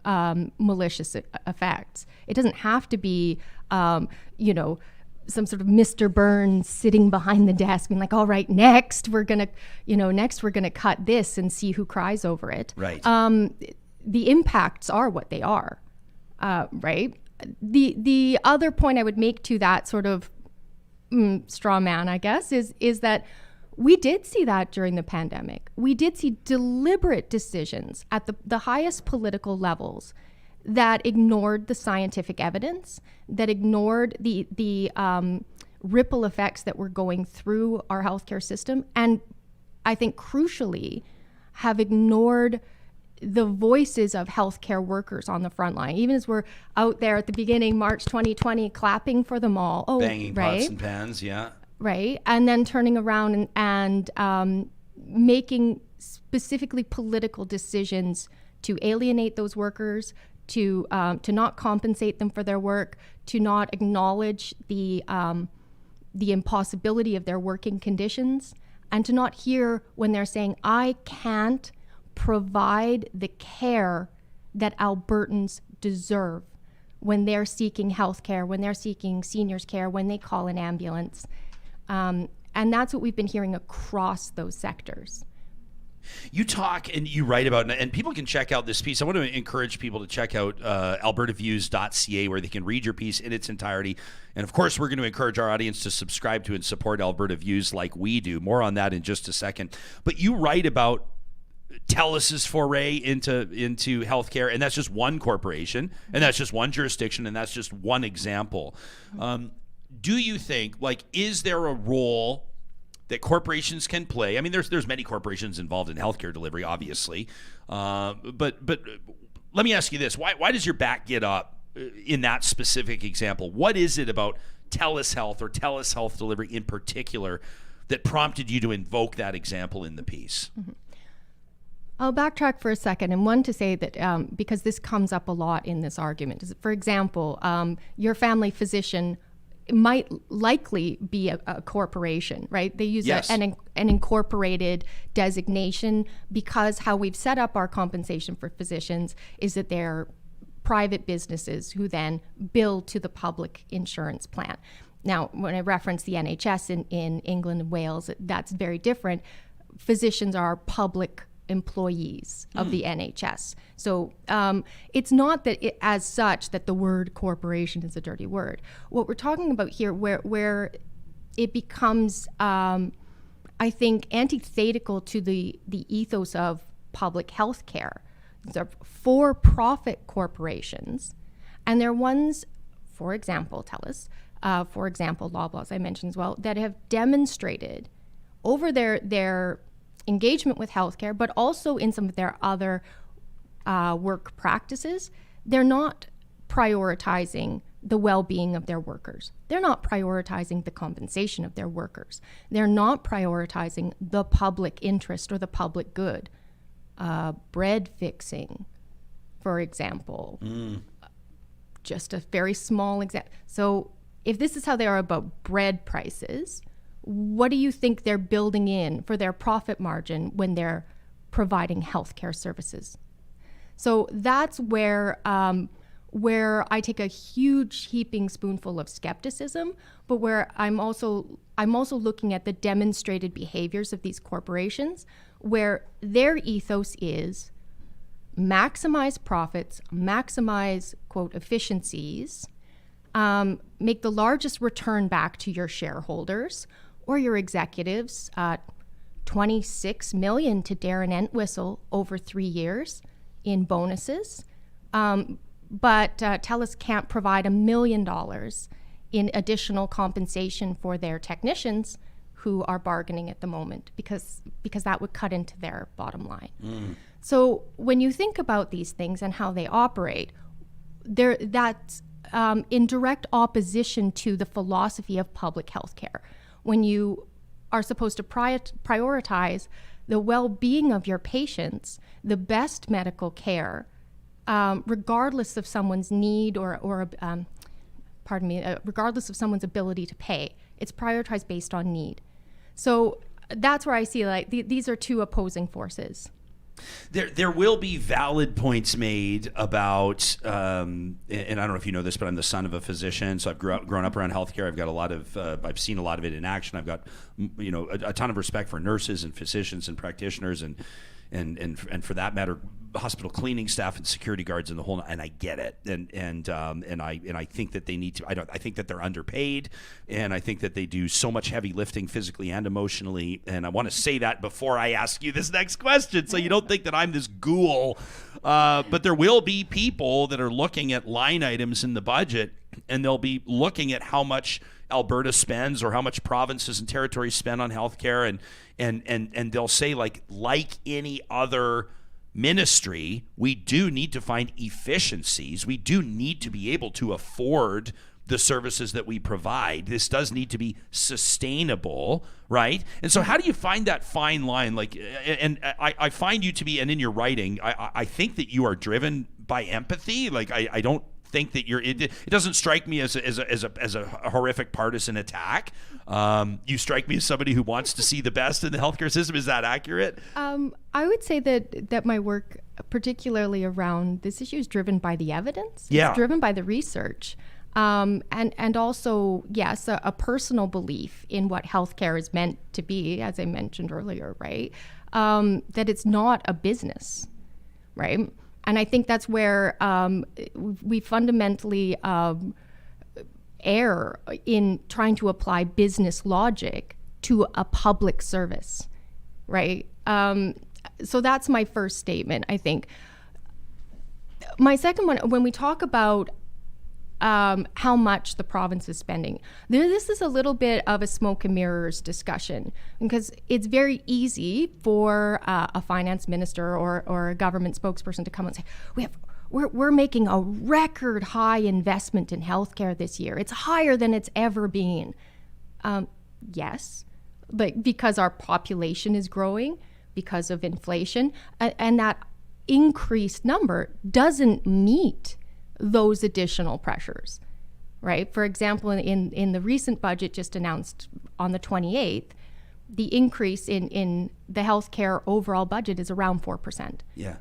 malicious effects. It doesn't have to be, some sort of Mr. Burns sitting behind the desk being like, all right, next we're gonna cut this and see who cries over it. Right. The impacts are what they are, right? The other point I would make to that sort of straw man, I guess, is that we did see that during the pandemic. We did see deliberate decisions at the highest political levels that ignored the scientific evidence, that ignored the ripple effects that were going through our healthcare system, and I think crucially have ignored the voices of healthcare workers on the front line, even as we're out there at the beginning, March 2020, clapping for them all. Oh, banging right? pots and pans, yeah. Right, and then turning around and making specifically political decisions to alienate those workers, to not compensate them for their work, to not acknowledge the impossibility of their working conditions, and to not hear when they're saying, I can't provide the care that Albertans deserve when they're seeking health care, when they're seeking seniors care, when they call an ambulance. And that's what we've been hearing across those sectors. You talk and you write about, and people can check out this piece. I want to encourage people to check out albertaviews.ca, where they can read your piece in its entirety. And of course, we're going to encourage our audience to subscribe to and support Alberta Views like we do. More on that in just a second. But you write about TELUS's foray into healthcare, and that's just one corporation, and that's just one jurisdiction, and that's just one example. Do you think, is there a role that corporations can play. I mean, there's many corporations involved in healthcare delivery, obviously, but let me ask you this: why does your back get up in that specific example? What is it about TELUS Health or TELUS Health Delivery in particular that prompted you to invoke that example in the piece? Mm-hmm. I'll backtrack for a second, and one to say that because this comes up a lot in this argument. For example, your family physician might likely be a corporation, right? They use yes. an incorporated designation because how we've set up our compensation for physicians is that they're private businesses who then bill to the public insurance plan. Now, when I reference the NHS in England and Wales, that's very different. Physicians are public employees of the NHS. So it's not that as such that the word corporation is a dirty word. What we're talking about here where it becomes, I think, antithetical to the ethos of public health care. These are for-profit corporations, and they're ones, for example, TELUS, for example, Loblaw, as I mentioned as well, that have demonstrated over their engagement with healthcare, but also in some of their other work practices, they're not prioritizing the well-being of their workers. They're not prioritizing the compensation of their workers. They're not prioritizing the public interest or the public good. Bread fixing, for example. Just a very small example. So if this is how they are about bread prices, what do you think they're building in for their profit margin when they're providing healthcare services? So that's where I take a huge heaping spoonful of skepticism, but where I'm also looking at the demonstrated behaviors of these corporations, where their ethos is maximize profits, maximize, quote, efficiencies, make the largest return back to your shareholders or your executives, $26 million to Darren Entwistle over 3 years in bonuses. But TELUS can't provide $1 million in additional compensation for their technicians who are bargaining at the moment because that would cut into their bottom line. So when you think about these things and how they operate, that's in direct opposition to the philosophy of public health care. When you are supposed to prioritize the well-being of your patients, the best medical care, regardless of someone's need or regardless of someone's ability to pay. It's prioritized based on need. So that's where I see these are two opposing forces. There will be valid points made about, and I don't know if you know this, but I'm the son of a physician, so I've grown up around healthcare. I've got a lot of, I've seen a lot of it in action. I've got, a ton of respect for nurses and physicians and practitioners and for that matter, hospital cleaning staff and security guards and the whole, and I get it, and I think that they need to. I think that they're underpaid, and I think that they do so much heavy lifting physically and emotionally. And I want to say that before I ask you this next question, so you don't think that I'm this ghoul. But there will be people that are looking at line items in the budget, and they'll be looking at how much Alberta spends or how much provinces and territories spend on healthcare, and they'll say like any other ministry, we do need to find efficiencies. We do need to be able to afford the services that we provide. This does need to be sustainable, right? And so how do you find that fine line? I find you to be, and in your writing, I think that you are driven by empathy. I don't think that it doesn't strike me as a horrific partisan attack. You strike me as somebody who wants to see the best in the healthcare system. Is that accurate? I would say that my work, particularly around this issue, is driven by the evidence. Yeah. It's driven by the research. And also, yes, a personal belief in what healthcare is meant to be, as I mentioned earlier, right? That it's not a business, right? And I think that's where we fundamentally err in trying to apply business logic to a public service, right? So that's my first statement, I think. My second one, when we talk about how much the province is spending. This is a little bit of a smoke and mirrors discussion, because it's very easy for a finance minister or a government spokesperson to come and say, we're making a record high investment in healthcare this year. It's higher than it's ever been. Yes, but because our population is growing, because of inflation, and that increased number doesn't meet those additional pressures, right? For example, in the recent budget just announced on the 28th, the increase in the healthcare overall budget is around 4%. Yeah.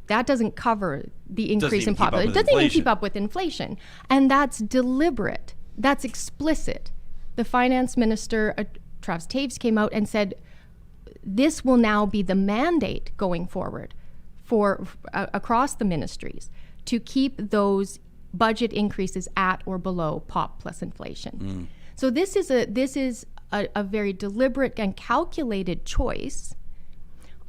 That doesn't cover the increase in keep up population. with It doesn't even inflation. keep up with inflation. And that's deliberate. That's explicit. The finance minister, Travis Taves, came out and said, this will now be the mandate going forward for across the ministries to keep those budget increases at or below pop plus inflation. So this is a very deliberate and calculated choice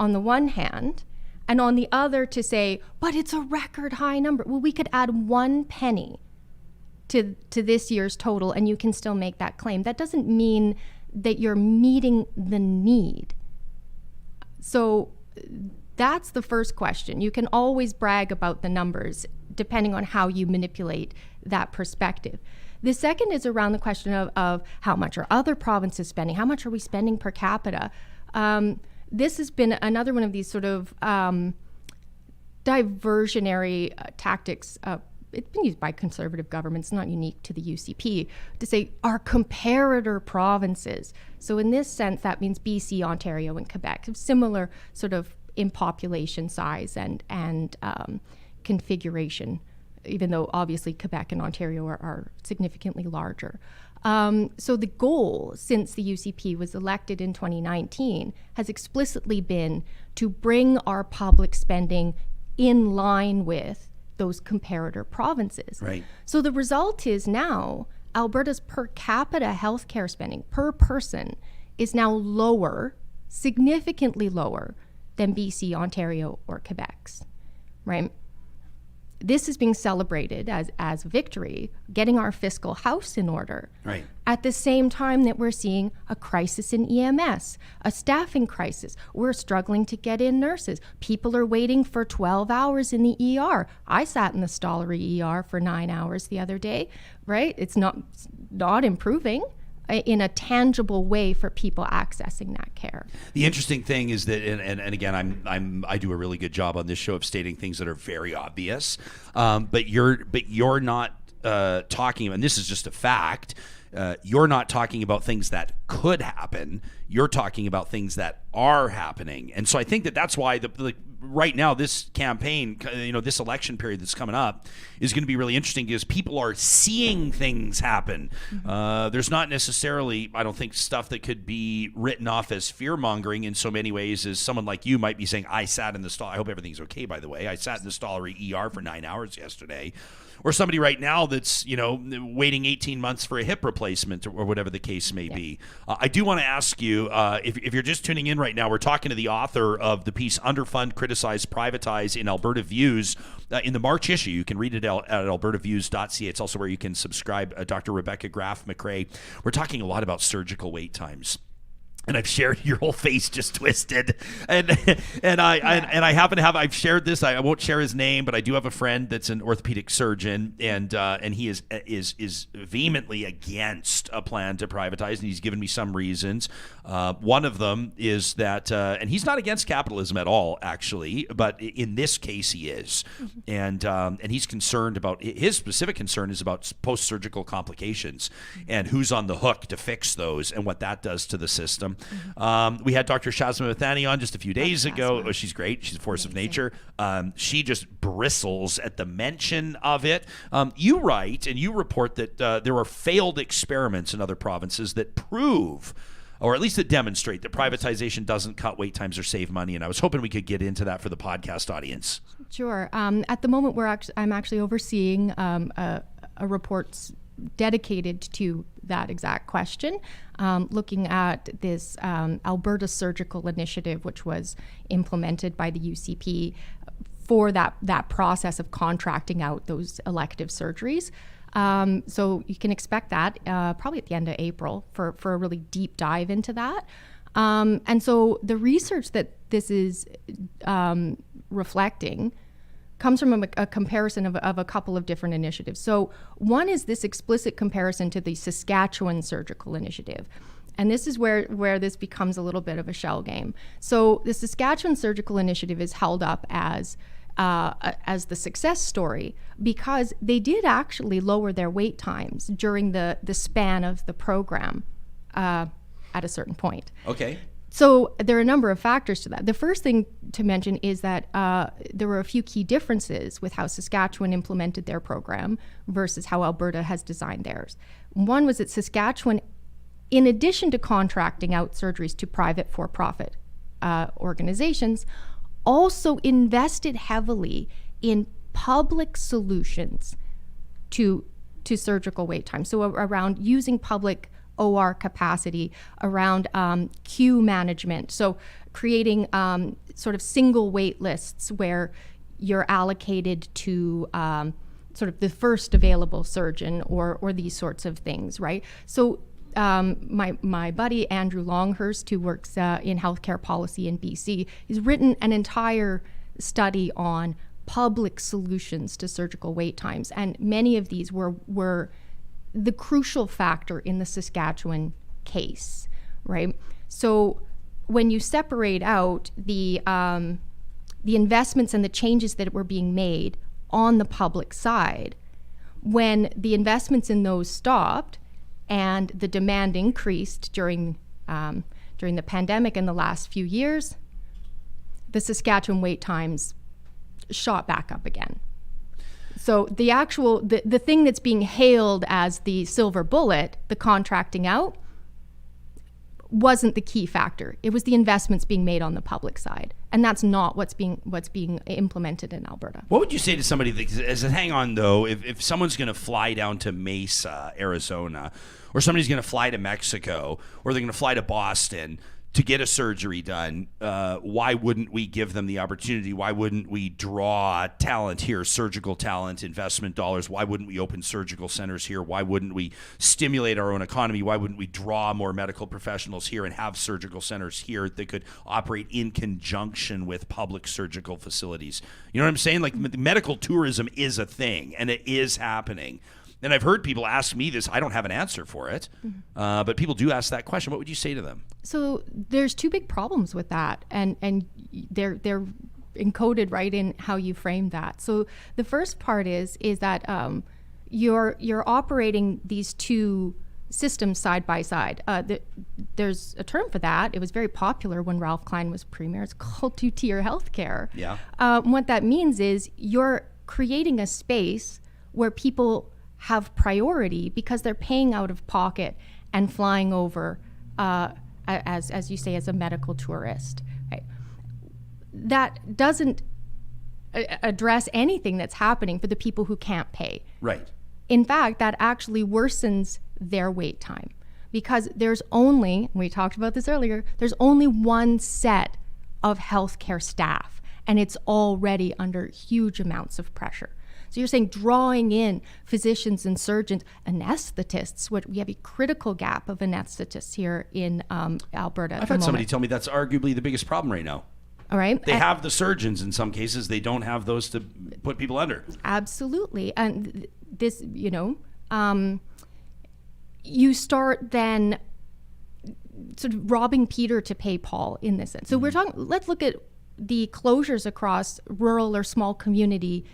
on the one hand, and on the other to say, but it's a record high number. Well, we could add 1 penny to this year's total and you can still make that claim. That doesn't mean that you're meeting the need. So that's the first question. You can always brag about the numbers depending on how you manipulate that perspective. The second is around the question of how much are other provinces spending? How much are we spending per capita? This has been another one of these sort of diversionary tactics. It's been used by conservative governments, not unique to the UCP, to say our comparator provinces. So in this sense, that means BC, Ontario, and Quebec, similar sort of in population size and configuration, even though obviously Quebec and Ontario are significantly larger. So the goal since the UCP was elected in 2019 has explicitly been to bring our public spending in line with those comparator provinces. Right. So the result is now Alberta's per capita healthcare spending per person is now lower, significantly lower than BC, Ontario, or Quebec's, right? This is being celebrated as victory, getting our fiscal house in order. Right. At the same time that we're seeing a crisis in EMS, a staffing crisis. We're struggling to get in nurses. People are waiting for 12 hours in the ER. I sat in the Stollery ER for 9 hours the other day, right? It's not improving in a tangible way for people accessing that care. The interesting thing is that, and again, I do a really good job on this show of stating things that are very obvious, but you're not talking, and this is just a fact. You're not talking about things that could happen. You're talking about things that are happening, and so I think that's why right now this campaign, this election period that's coming up is going to be really interesting because people are seeing things happen. There's not necessarily, I don't think, stuff that could be written off as fear-mongering in so many ways as someone like you might be saying, I sat in the stall. I hope everything's okay, by the way. I sat in the Stollery ER for 9 hours yesterday. Or somebody right now that's, waiting 18 months for a hip replacement or whatever the case may be. I do want to ask you, if you're just tuning in right now, we're talking to the author of the piece Underfund, Criticize, Privatize in Alberta Views in the March issue. You can read it at albertaviews.ca. It's also where you can subscribe. Dr. Rebecca Graff-McRae. We're talking a lot about surgical wait times. And I've shared your whole face just twisted, and I happen to have, I've shared this. I won't share his name, but I do have a friend that's an orthopedic surgeon, and he is vehemently against a plan to privatize, and he's given me some reasons. One of them is that, and he's not against capitalism at all, actually, but in this case he is, and he's concerned about, his specific concern is about post-surgical complications and who's on the hook to fix those and what that does to the system. We had Dr. Shazma Mathani on just a few days ago. Oh, she's great. She's a force of nature. She just bristles at the mention of it. You write and you report that there are failed experiments in other provinces that prove, or at least that demonstrate, that privatization doesn't cut wait times or save money. And I was hoping we could get into that for the podcast audience. Sure. At the moment, I'm actually overseeing a report dedicated to that exact question, looking at this Alberta Surgical Initiative, which was implemented by the UCP for that process of contracting out those elective surgeries. So you can expect that probably at the end of April for a really deep dive into that. And so the research that this is reflecting comes from a comparison of a couple of different initiatives. So one is this explicit comparison to the Saskatchewan Surgical Initiative. And this is where this becomes a little bit of a shell game. So the Saskatchewan Surgical Initiative is held up as the success story because they did actually lower their wait times during the span of the program at a certain point. Okay. So there are a number of factors to that. The first thing to mention is that there were a few key differences with how Saskatchewan implemented their program versus how Alberta has designed theirs. One was that Saskatchewan, in addition to contracting out surgeries to private for-profit organizations, also invested heavily in public solutions to surgical wait time. So around using public OR capacity, around queue management. So creating sort of single wait lists where you're allocated to sort of the first available surgeon or these sorts of things, right? So my buddy Andrew Longhurst, who works in healthcare policy in BC, has written an entire study on public solutions to surgical wait times, and many of these were the crucial factor in the Saskatchewan case, right? So when you separate out the investments and the changes that were being made on the public side, when the investments in those stopped and the demand increased during the pandemic in the last few years, the Saskatchewan wait times shot back up again. So the thing that's being hailed as the silver bullet, the contracting out, wasn't the key factor. It was the investments being made on the public side, and that's not what's being implemented in Alberta. What would you say to somebody that says, hang on though, if someone's going to fly down to Mesa, Arizona, or somebody's going to fly to Mexico, or they're going to fly to Boston to get a surgery done, why wouldn't we give them the opportunity? Why wouldn't we draw talent here, surgical talent, investment dollars? Why wouldn't we open surgical centers here? Why wouldn't we stimulate our own economy? Why wouldn't we draw more medical professionals here and have surgical centers here that could operate in conjunction with public surgical facilities? You know what I'm saying? Like, medical tourism is a thing, and it is happening. And I've heard people ask me this. I don't have an answer for it, but people do ask that question. What would you say to them? So there's two big problems with that, and they're encoded right in how you frame that. So the first part is that you're operating these two systems side by side. There's a term for that. It was very popular when Ralph Klein was premier. It's called two-tier healthcare. Yeah. What that means is you're creating a space where people have priority because they're paying out of pocket and flying over, as you say, as a medical tourist. Right? That doesn't address anything that's happening for the people who can't pay. Right. In fact, that actually worsens their wait time because there's only, we talked about this earlier, there's only one set of healthcare staff, and it's already under huge amounts of pressure. So you're saying drawing in physicians and surgeons, anesthetists, we have a critical gap of anesthetists here in Alberta. I've had somebody tell me that's arguably the biggest problem right now. All right. They have the surgeons in some cases. They don't have those to put people under. Absolutely. And this, you start then sort of robbing Peter to pay Paul in this sense. So let's look at the closures across rural or small community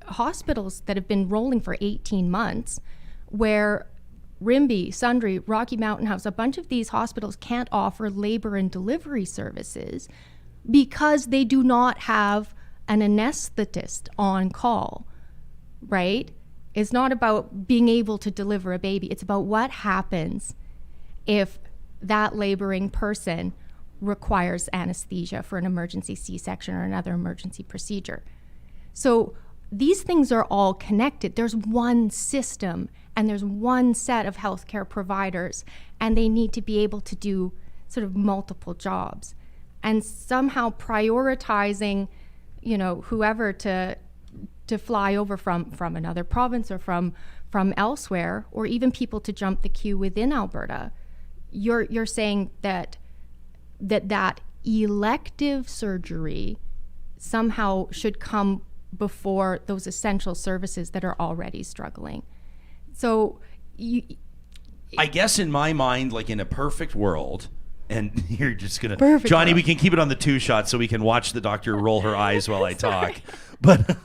hospitals that have been rolling for 18 months, where Rimbey, Sundre, Rocky Mountain House, a bunch of these hospitals can't offer labor and delivery services because they do not have an anesthetist on call, right? It's not about being able to deliver a baby. It's about what happens if that laboring person requires anesthesia for an emergency C-section or another emergency procedure. So these things are all connected. There's one system and there's one set of healthcare providers, and they need to be able to do sort of multiple jobs. And somehow prioritizing, whoever to to fly over from another province or from elsewhere, or even people to jump the queue within Alberta. You're saying that elective surgery somehow should come before those essential services that are already struggling. So I guess in my mind, like in a perfect world, and you're just gonna, Perfect Johnny, world. we can keep it on the 2 shot so we can watch the doctor roll her eyes while I talk. But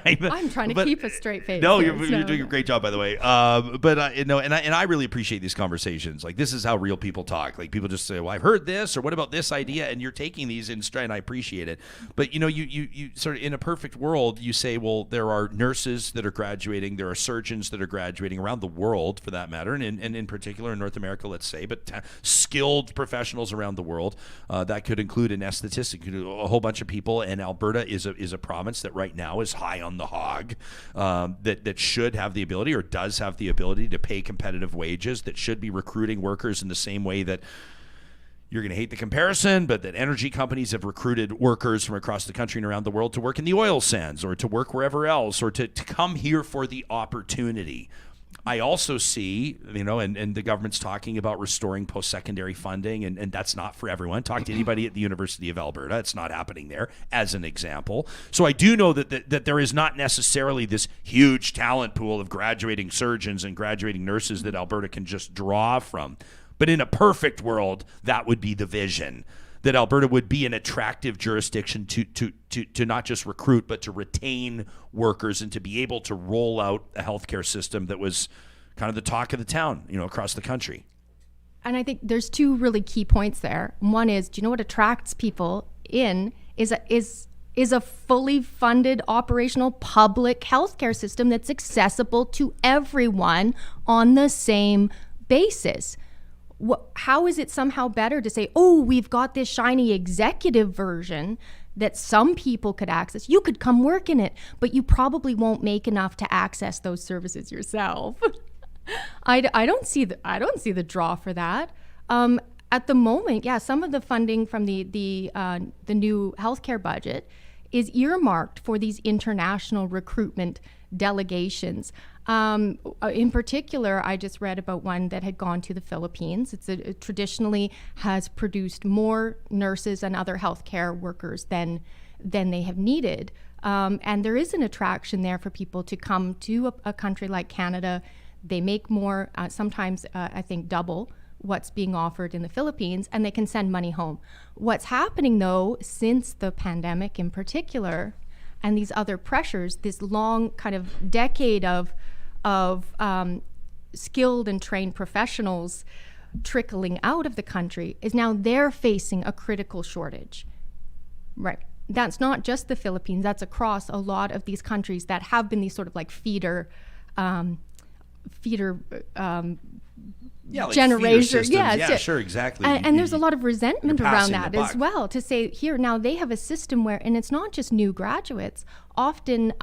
I'm trying to keep a straight face. No, here, you're doing a great job, by the way. And I really appreciate these conversations. Like, this is how real people talk. Like, people just say, "Well, I've heard this," or "What about this idea?" And you're taking these in stride, and I appreciate it. But you sort of, in a perfect world, you say, well, there are nurses that are graduating, there are surgeons that are graduating around the world, for that matter, and in particular in North America, let's say, but skilled professionals around the world. That could include anesthetists, a whole bunch of people. And Alberta is a province that right now is high on the hog, that should have the ability, or does have the ability, to pay competitive wages, that should be recruiting workers in the same way that, you're going to hate the comparison, but that energy companies have recruited workers from across the country and around the world to work in the oil sands, or to work wherever else, or to come here for the opportunity. I also see, and the government's talking about restoring post-secondary funding, and that's not for everyone. Talk to anybody at the University of Alberta. It's not happening there, as an example. So I do know that there is not necessarily this huge talent pool of graduating surgeons and graduating nurses that Alberta can just draw from. But in a perfect world, that would be the vision, that Alberta would be an attractive jurisdiction to not just recruit, but to retain workers, and to be able to roll out a healthcare system that was kind of the talk of the town, across the country. And I think there's 2 really key points there. One is, do you know what attracts people in is a fully funded operational public healthcare system that's accessible to everyone on the same basis. How is it somehow better to say, oh, we've got this shiny executive version that some people could access? You could come work in it, but you probably won't make enough to access those services yourself. I don't see the draw for that. At the moment, some of the funding from the new healthcare budget is earmarked for these international recruitment delegations. In particular, I just read about one that had gone to the Philippines. It traditionally has produced more nurses and other healthcare workers than they have needed. And there is an attraction there for people to come to a country like Canada. They make more, sometimes I think double what's being offered in the Philippines, and they can send money home. What's happening, though, since the pandemic in particular, and these other pressures, this long kind of decade of skilled and trained professionals trickling out of the country, is now they're facing a critical shortage. Right. That's not just the Philippines. That's across a lot of these countries that have been these sort of like feeder Like generation. Sure, exactly. And there's a lot of resentment around that as well, to say here now they have a system where, and it's not just new graduates, often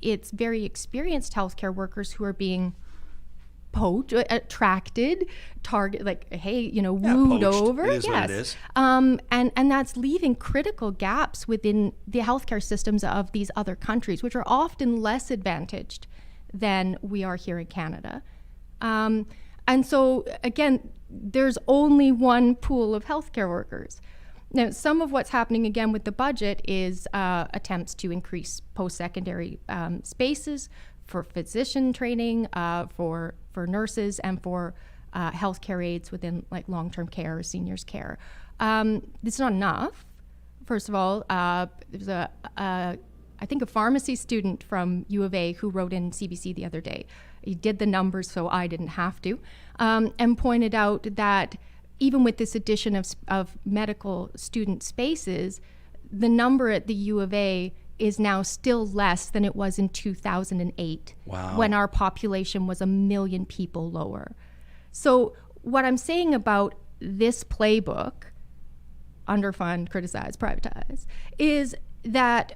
it's very experienced healthcare workers who are being attracted, wooed over. It is what it is. And that's leaving critical gaps within the healthcare systems of these other countries, which are often less advantaged than we are here in Canada. And so, again, there's only one pool of healthcare workers. Now, some of what's happening, again, with the budget is attempts to increase post-secondary spaces for physician training, for nurses, and for healthcare aides within like long-term care or seniors care. It's not enough. First of all, there's I think a pharmacy student from U of A who wrote in CBC the other day. He did the numbers so I didn't have to, and pointed out that even with this addition of medical student spaces, the number at the U of A is now still less than it was in 2008, when our population was 1 million people lower. So what I'm saying about this playbook, underfund, criticize, privatize, is that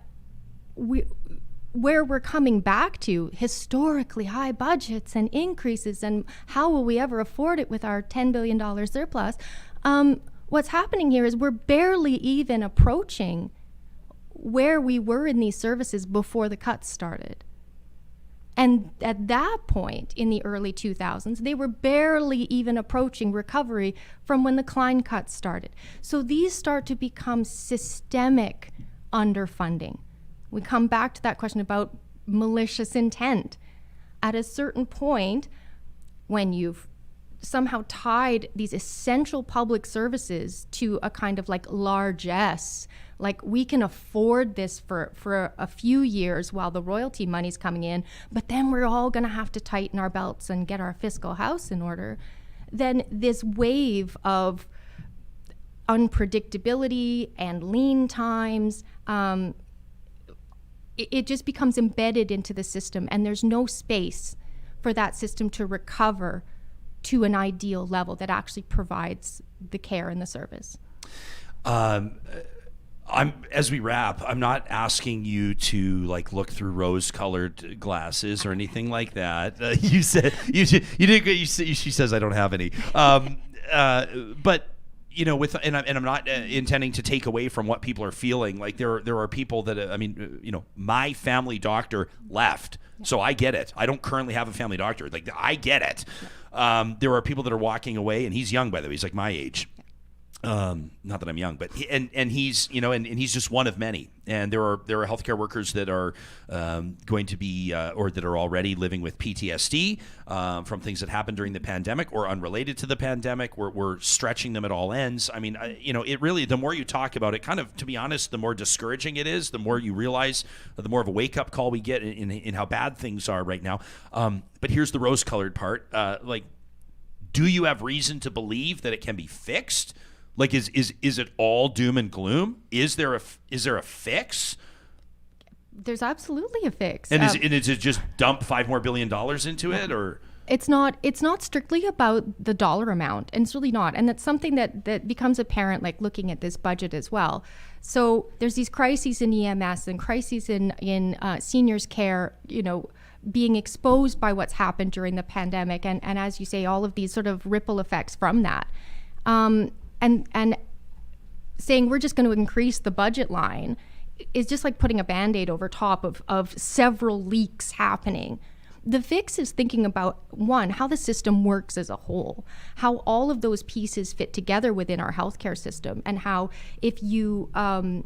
where we're coming back to historically high budgets and increases, and how will we ever afford it with our $10 billion surplus? What's happening here is we're barely even approaching where we were in these services before the cuts started. And at that point in the early 2000s, they were barely even approaching recovery from when the Klein cuts started. So these start to become systemic underfunding. We come back to that question about malicious intent. At a certain point, when you've somehow tied these essential public services to a kind of like largesse, like we can afford this for a few years while the royalty money's coming in, but then we're all going to have to tighten our belts and get our fiscal house in order, then this wave of unpredictability and lean times, it just becomes embedded into the system, and there's no space for that system to recover to an ideal level that actually provides the care and the service. As we wrap, I'm not asking you to like look through rose-colored glasses or anything like that. You said you did good. She says I don't have any. But you know, and I'm not intending to take away from what people are feeling. Like there are people that I mean, you know, my family doctor left, so I get it. I don't currently have a family doctor. Like I get it. There are people that are walking away, and he's young, by the way. He's like my age. Not that I'm young, but he's, you know, and he's just one of many. And there are healthcare workers that are going to be or that are already living with PTSD from things that happened during the pandemic or unrelated to the pandemic. We're stretching them at all ends. I mean, you know, it really, the more you talk about it, kind of, to be honest, the more discouraging it is. The more you realize, the more of a wake up call we get in how bad things are right now. But here's the rose-colored part. Like, do you have reason to believe that it can be fixed? Like, is it all doom and gloom? Is there a fix? There's absolutely a fix. And is it just dump $5 billion more into it, or? It's not strictly about the dollar amount, and it's really not. And that's something that becomes apparent, like looking at this budget as well. So there's these crises in EMS and crises in seniors care, you know, being exposed by what's happened during the pandemic, and as you say, all of these sort of ripple effects from that. And saying we're just going to increase the budget line is just like putting a Band-Aid over top of several leaks happening. The fix is thinking about, one, how the system works as a whole, how all of those pieces fit together within our healthcare system, and how if you have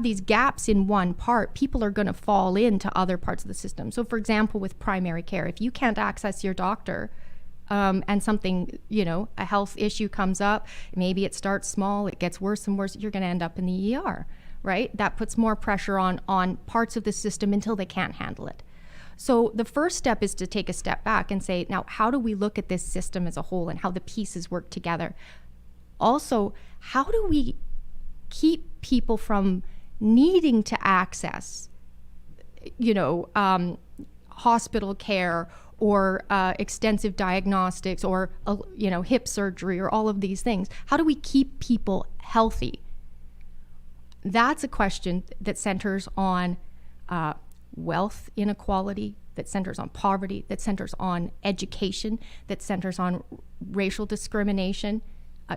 these gaps in one part, people are going to fall into other parts of the system. So, for example, with primary care, if you can't access your doctor, and something, you know, a health issue comes up, maybe it starts small, it gets worse and worse, you're going to end up in the ER, right? That puts more pressure on parts of the system until they can't handle it. So the first step is to take a step back and say, now, how do we look at this system as a whole and how the pieces work together? Also, how do we keep people from needing to access, you know, hospital care or extensive diagnostics or, you know, hip surgery or all of these things? How do we keep people healthy? That's a question that centers on wealth inequality, that centers on poverty, that centers on education, that centers on racial discrimination,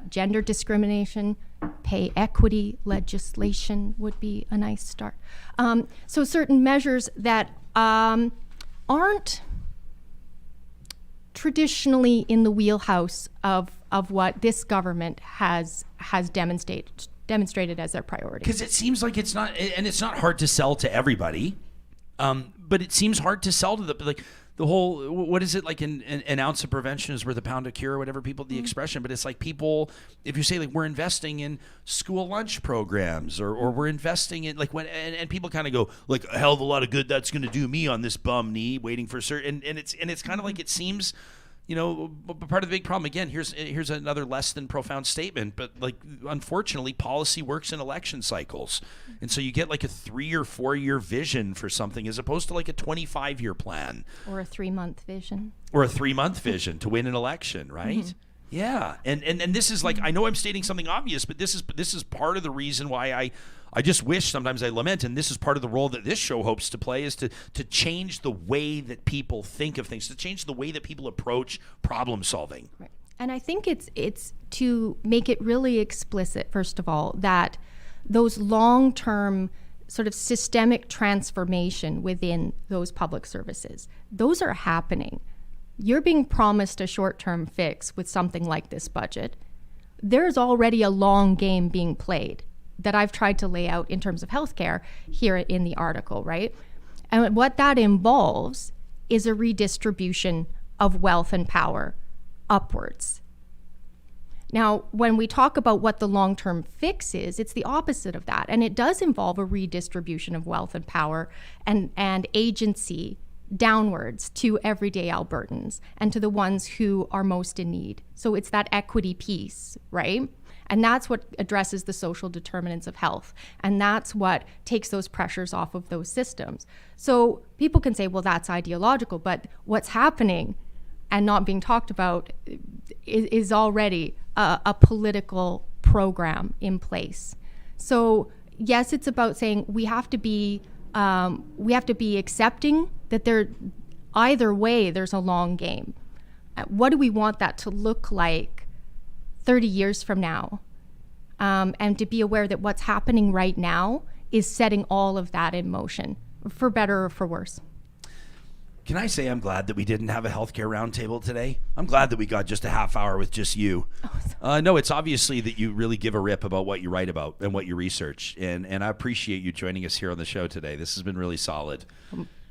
gender discrimination, pay equity legislation would be a nice start. So certain measures that aren't traditionally in the wheelhouse of what this government has demonstrated as their priority. Because it seems like it's not, and it's not hard to sell to everybody, but it seems hard to sell to the whole, what is it, like an ounce of prevention is worth a pound of cure, or whatever the expression, but it's like people, if you say like we're investing in school lunch programs or we're investing in like when, and people kind of go like a hell of a lot of good that's going to do me on this bum knee waiting for certain, and it's kind of like it seems, you know, part of the big problem, again, here's another less than profound statement, but like, unfortunately, policy works in election cycles. And so you get like a 3 or 4 year vision for something as opposed to like a 25-year plan. Or a 3-month vision. Or a 3-month vision to win an election, right? Mm-hmm. Yeah. And this is like, I know I'm stating something obvious, but this is part of the reason why I just wish, sometimes I lament, and this is part of the role that this show hopes to play, is to change the way that people think of things, to change the way that people approach problem solving. Right. And I think it's to make it really explicit, first of all, that those long-term sort of systemic transformation within those public services, those are happening. You're being promised a short-term fix with something like this budget. There's already a long game being played that I've tried to lay out in terms of healthcare here in the article, right? And what that involves is a redistribution of wealth and power upwards. Now, when we talk about what the long-term fix is, it's the opposite of that. And it does involve a redistribution of wealth and power and agency downwards to everyday Albertans and to the ones who are most in need. So it's that equity piece, right? And that's what addresses the social determinants of health. And that's what takes those pressures off of those systems. So people can say, well, that's ideological, but what's happening and not being talked about is already a political program in place. So yes, it's about saying we have to be accepting that either way there's a long game. What do we want that to look like 30 years from now? And to be aware that what's happening right now is setting all of that in motion, for better or for worse. Can I say I'm glad that we didn't have a healthcare roundtable today? I'm glad that we got just a half hour with just you. No, it's obviously that you really give a rip about what you write about and what you research. And I appreciate you joining us here on the show today. This has been really solid.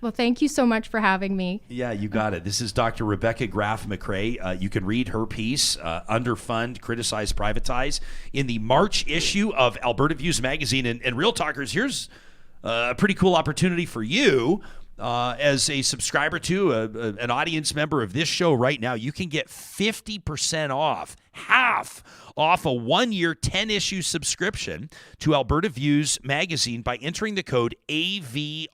Well, thank you so much for having me. Yeah, you got it. This is Dr. Rebecca Graff-McRae. You can read her piece, Underfund, Criticize, Privatize, in the March issue of Alberta Views magazine. And Real Talkers, here's a pretty cool opportunity for you. As a subscriber to an audience member of this show right now, you can get 50% off, half off a 1-year 10-issue subscription to Alberta Views magazine by entering the code AVRJ.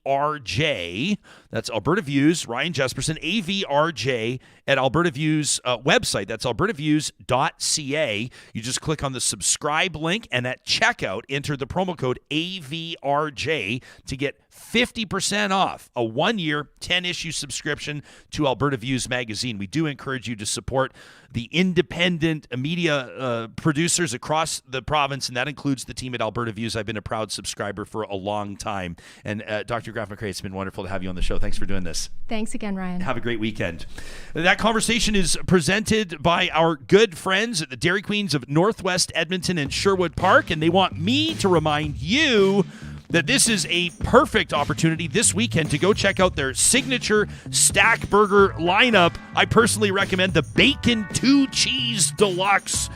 That's Alberta Views, Ryan Jesperson, AVRJ at Alberta Views website. That's albertaviews.ca. You just click on the subscribe link, and at checkout, enter the promo code AVRJ to get 50% off a 1-year 10-issue subscription to Alberta Views magazine. We do encourage you to support the independent media producers across the province, and that includes the team at Alberta Views. I've been a proud subscriber for a long time. And Dr. Graff-McRae, it's been wonderful to have you on the show. Thanks for doing this. Thanks again, Ryan. Have a great weekend. That conversation is presented by our good friends at the Dairy Queens of Northwest Edmonton and Sherwood Park, and they want me to remind you that this is a perfect opportunity this weekend to go check out their signature stack burger lineup. I personally recommend the Bacon 2-Cheese Deluxe.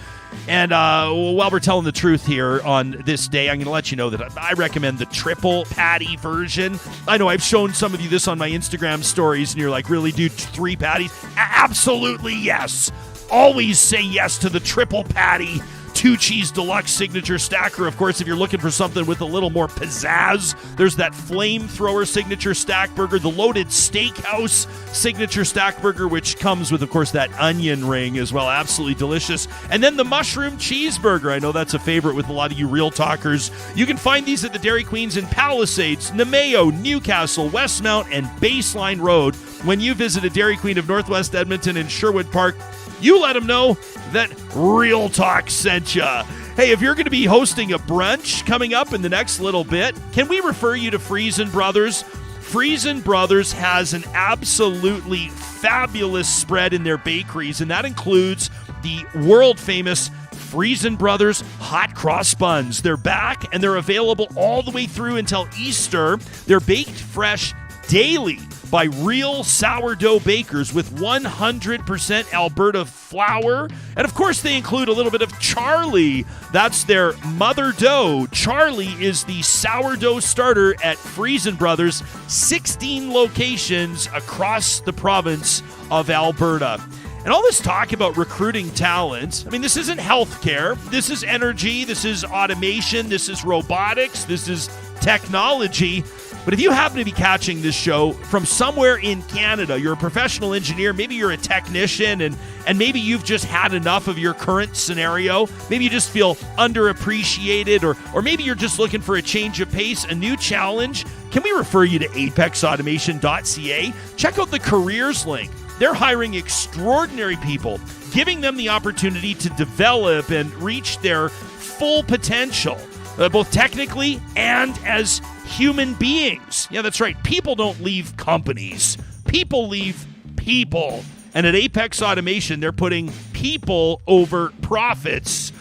And while we're telling the truth here on this day, I'm going to let you know that I recommend the triple patty version. I know I've shown some of you this on my Instagram stories, and you're like, really, dude, 3 patties? Absolutely yes. Always say yes to the triple patty 2-Cheese Deluxe Signature Stacker. Of course, if you're looking for something with a little more pizzazz, there's that Flamethrower Signature Stack Burger, the Loaded Steakhouse Signature Stack Burger, which comes with, of course, that onion ring as well. Absolutely delicious. And then the Mushroom Cheeseburger. I know that's a favorite with a lot of you Real Talkers. You can find these at the Dairy Queens in Palisades, Nemeo, Newcastle, Westmount, and Baseline Road. When you visit a Dairy Queen of Northwest Edmonton and Sherwood Park, you let them know that Real Talk sent ya. Hey, if you're going to be hosting a brunch coming up in the next little bit, can we refer you to Friesen Brothers? Friesen Brothers has an absolutely fabulous spread in their bakeries, and that includes the world-famous Friesen Brothers Hot Cross Buns. They're back, and they're available all the way through until Easter. They're baked fresh daily by real sourdough bakers with 100% Alberta flour. And of course, they include a little bit of Charlie. That's their mother dough. Charlie is the sourdough starter at Friesen Brothers, 16 locations across the province of Alberta. And all this talk about recruiting talent, I mean, this isn't healthcare. This is energy. This is automation. This is robotics. This is technology. But if you happen to be catching this show from somewhere in Canada, you're a professional engineer, maybe you're a technician, and maybe you've just had enough of your current scenario. Maybe you just feel underappreciated, or maybe you're just looking for a change of pace, a new challenge. Can we refer you to apexautomation.ca? Check out the careers link. They're hiring extraordinary people, giving them the opportunity to develop and reach their full potential. both technically and as human beings. Yeah, that's right. People don't leave companies. People leave people. And at Apex Automation, they're putting people over profits.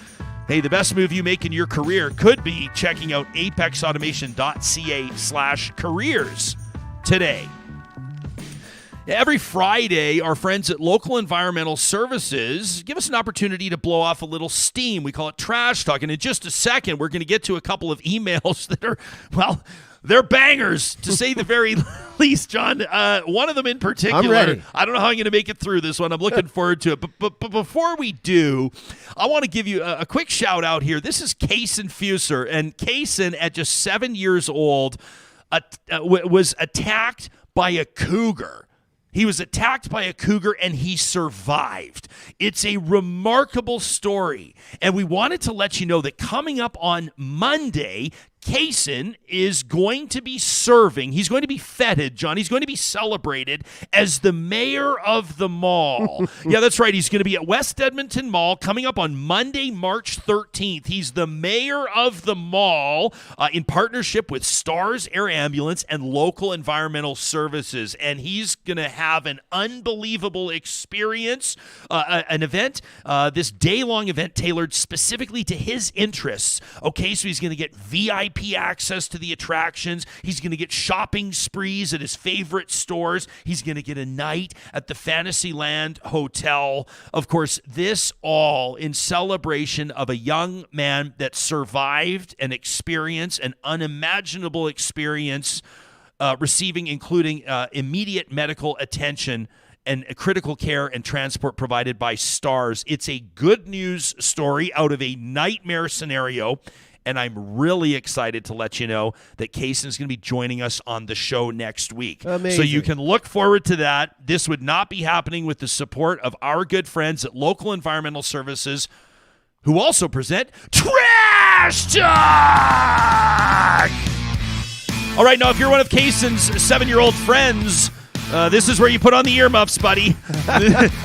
Hey, the best move you make in your career could be checking out apexautomation.ca/careers today. Every Friday, our friends at Local Environmental Services give us an opportunity to blow off a little steam. We call it trash talk. And in just a second, we're going to get to a couple of emails that are, well, they're bangers, to say the very least, John. One of them in particular. I'm ready. I don't know how I'm going to make it through this one. I'm looking forward to it. But before we do, I want to give you a quick shout out here. This is Kaysen Fuser. And Kaysen, at just 7 years old, was attacked by a cougar. He was attacked by a cougar and he survived. It's a remarkable story. And we wanted to let you know that coming up on Monday, Kaysen is going to be serving. He's going to be feted, John. He's going to be celebrated as the mayor of the mall. Yeah, that's right. He's going to be at West Edmonton Mall coming up on Monday, March 13th. He's the mayor of the mall in partnership with Stars Air Ambulance and Local Environmental Services. And he's going to have an unbelievable experience, an event, this day-long event tailored specifically to his interests. Okay, so he's going to get VIP access to the attractions. He's going to get shopping sprees at his favorite stores. He's going to get a night at the Fantasyland Hotel. Of course, this all in celebration of a young man that survived an experience, an unimaginable experience, receiving including immediate medical attention and critical care and transport provided by Stars. It's a good news story out of a nightmare scenario. And I'm really excited to let you know that Kaysen is going to be joining us on the show next week. Amazing. So you can look forward to that. This would not be happening with the support of our good friends at Local Environmental Services, who also present Trash Talk! All right, now if you're one of Kaysen's 7-year-old friends, this is where you put on the earmuffs, buddy.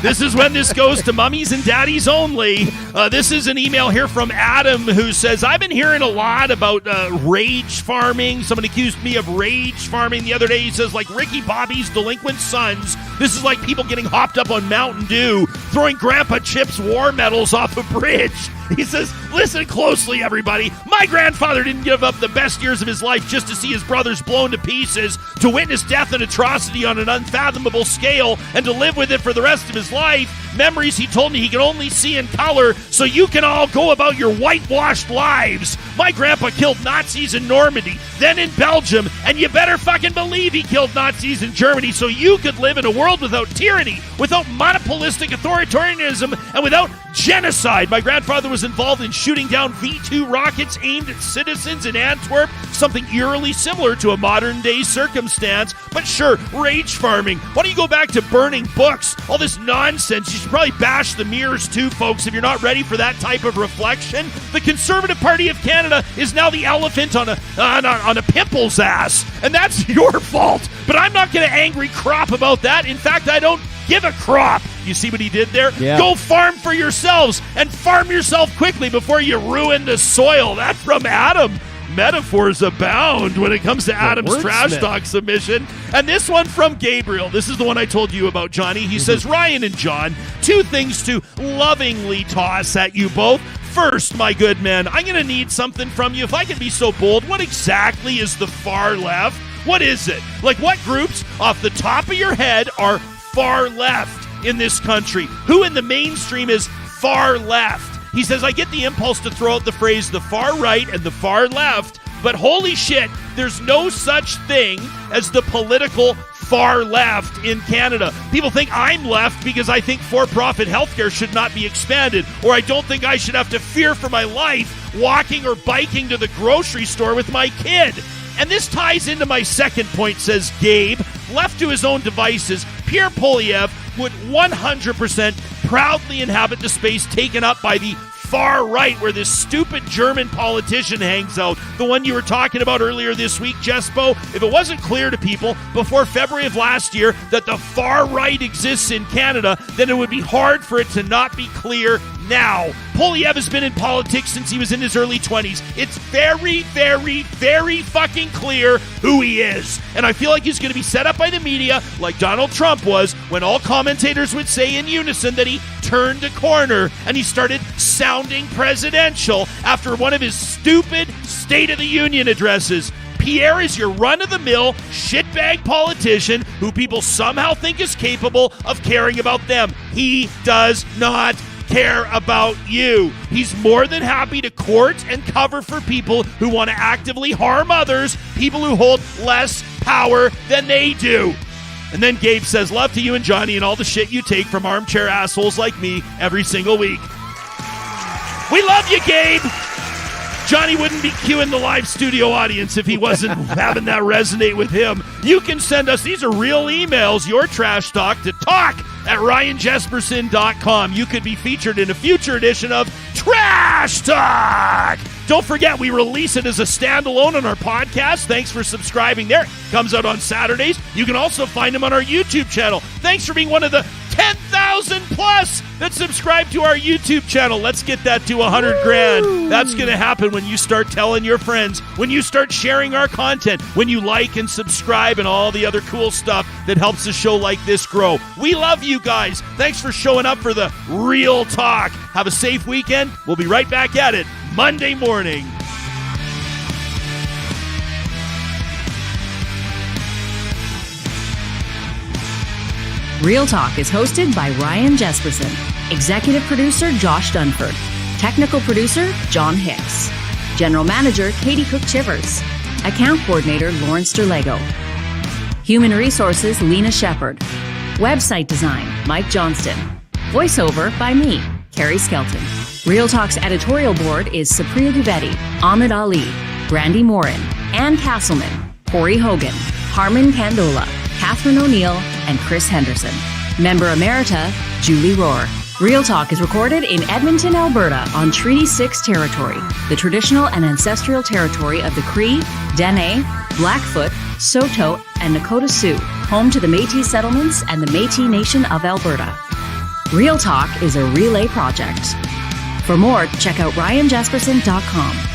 This is when this goes to mummies and daddies only. This is an email here from Adam who says, I've been hearing a lot about rage farming. Someone accused me of rage farming the other day. He says, like Ricky Bobby's delinquent sons. This is like people getting hopped up on Mountain Dew, throwing Grandpa Chip's war medals off a bridge. He says, listen closely, everybody. My grandfather didn't give up the best years of his life just to see his brothers blown to pieces, to witness death and atrocity on an unfathomable scale, and to live with it for the rest of his life. Memories he told me he could only see in color, so you can all go about your whitewashed lives. My grandpa killed Nazis in Normandy, then in Belgium, and you better fucking believe he killed Nazis in Germany so you could live in a world without tyranny, without monopolistic authoritarianism, and without genocide. My grandfather was involved in shooting down V-2 rockets aimed at citizens in Antwerp, something eerily similar to a modern-day circumstance. But sure, rage farming. Why don't you go back to burning books? All this nonsense. You should probably bash the mirrors too, folks, if you're not ready for that type of reflection. The Conservative Party of Canada is now the elephant on a pimple's ass, and that's your fault. But I'm not going to angry crop about that. In fact, I don't give a crop. You see what he did there? Yeah. Go farm for yourselves and farm yourself quickly before you ruin the soil. That's from Adam. Metaphors abound when it comes to Adam's Trash Talk submission. And this one from Gabriel. This is the one I told you about, Johnny. He says, Ryan and John, 2 things to lovingly toss at you both. First, my good man, I'm going to need something from you. If I can be so bold, what exactly is the far left? What is it? Like, what groups off the top of your head are far left in this country? Who in the mainstream is far left? He says, I get the impulse to throw out the phrase the far right and the far left, but holy shit, there's no such thing as the political far left in Canada. People think I'm left because I think for-profit healthcare should not be expanded, or I don't think I should have to fear for my life walking or biking to the grocery store with my kid. And this ties into my second point, says Gabe. Left to his own devices, Pierre Poilievre would 100% proudly inhabit the space taken up by the far right, where this stupid German politician hangs out, the one you were talking about earlier this week, Jespo. If it wasn't clear to people before February of last year that the far right exists in Canada, then it would be hard for it to not be clear now. Poilievre has been in politics since he was in his early 20s. It's very, very, very fucking clear who he is. And I feel like he's going to be set up by the media like Donald Trump was when all commentators would say in unison that he turned a corner and he started sounding presidential after one of his stupid State of the Union addresses. Pierre is your run-of-the-mill shitbag politician who people somehow think is capable of caring about them. He does not care about you. He's more than happy to court and cover for people who want to actively harm others, people who hold less power than they do. And then Gabe says, love to you and Johnny and all the shit you take from armchair assholes like me every single week. We love you, Gabe! Johnny wouldn't be cueing the live studio audience if he wasn't having that resonate with him. You can send us, these are real emails, your trash talk to talk@ryanjesperson.com. You could be featured in a future edition of Trash Talk. Don't forget, we release it as a standalone on our podcast. Thanks for subscribing there. It comes out on Saturdays. You can also find them on our YouTube channel. Thanks for being one of the 10,000 plus that subscribe to our YouTube channel. Let's get that to 100 grand. That's going to happen when you start telling your friends, when you start sharing our content, when you like and subscribe and all the other cool stuff that helps a show like this grow. We love you guys. Thanks for showing up for the real talk. Have a safe weekend. We'll be right back at it Monday morning. Real Talk is hosted by Ryan Jesperson, executive producer Josh Dunford, technical producer John Hicks, general manager Katie Cook-Chivers, account coordinator Lawrence Derlego, human resources Lena Shepard, website design Mike Johnston, voiceover by me, Carrie Skelton. Real Talk's editorial board is Supriya Dwivedi, Ahmed Ali, Brandy Morin, Ann Castleman, Corey Hogan, Harman Kandola, Catherine O'Neill, and Chris Henderson. Member Emerita, Julie Rohr. Real Talk is recorded in Edmonton, Alberta on Treaty 6 territory, the traditional and ancestral territory of the Cree, Dene, Blackfoot, Saulteaux, and Nakota Sioux, home to the Métis settlements and the Métis Nation of Alberta. Real Talk is a relay project. For more, check out ryanjesperson.com.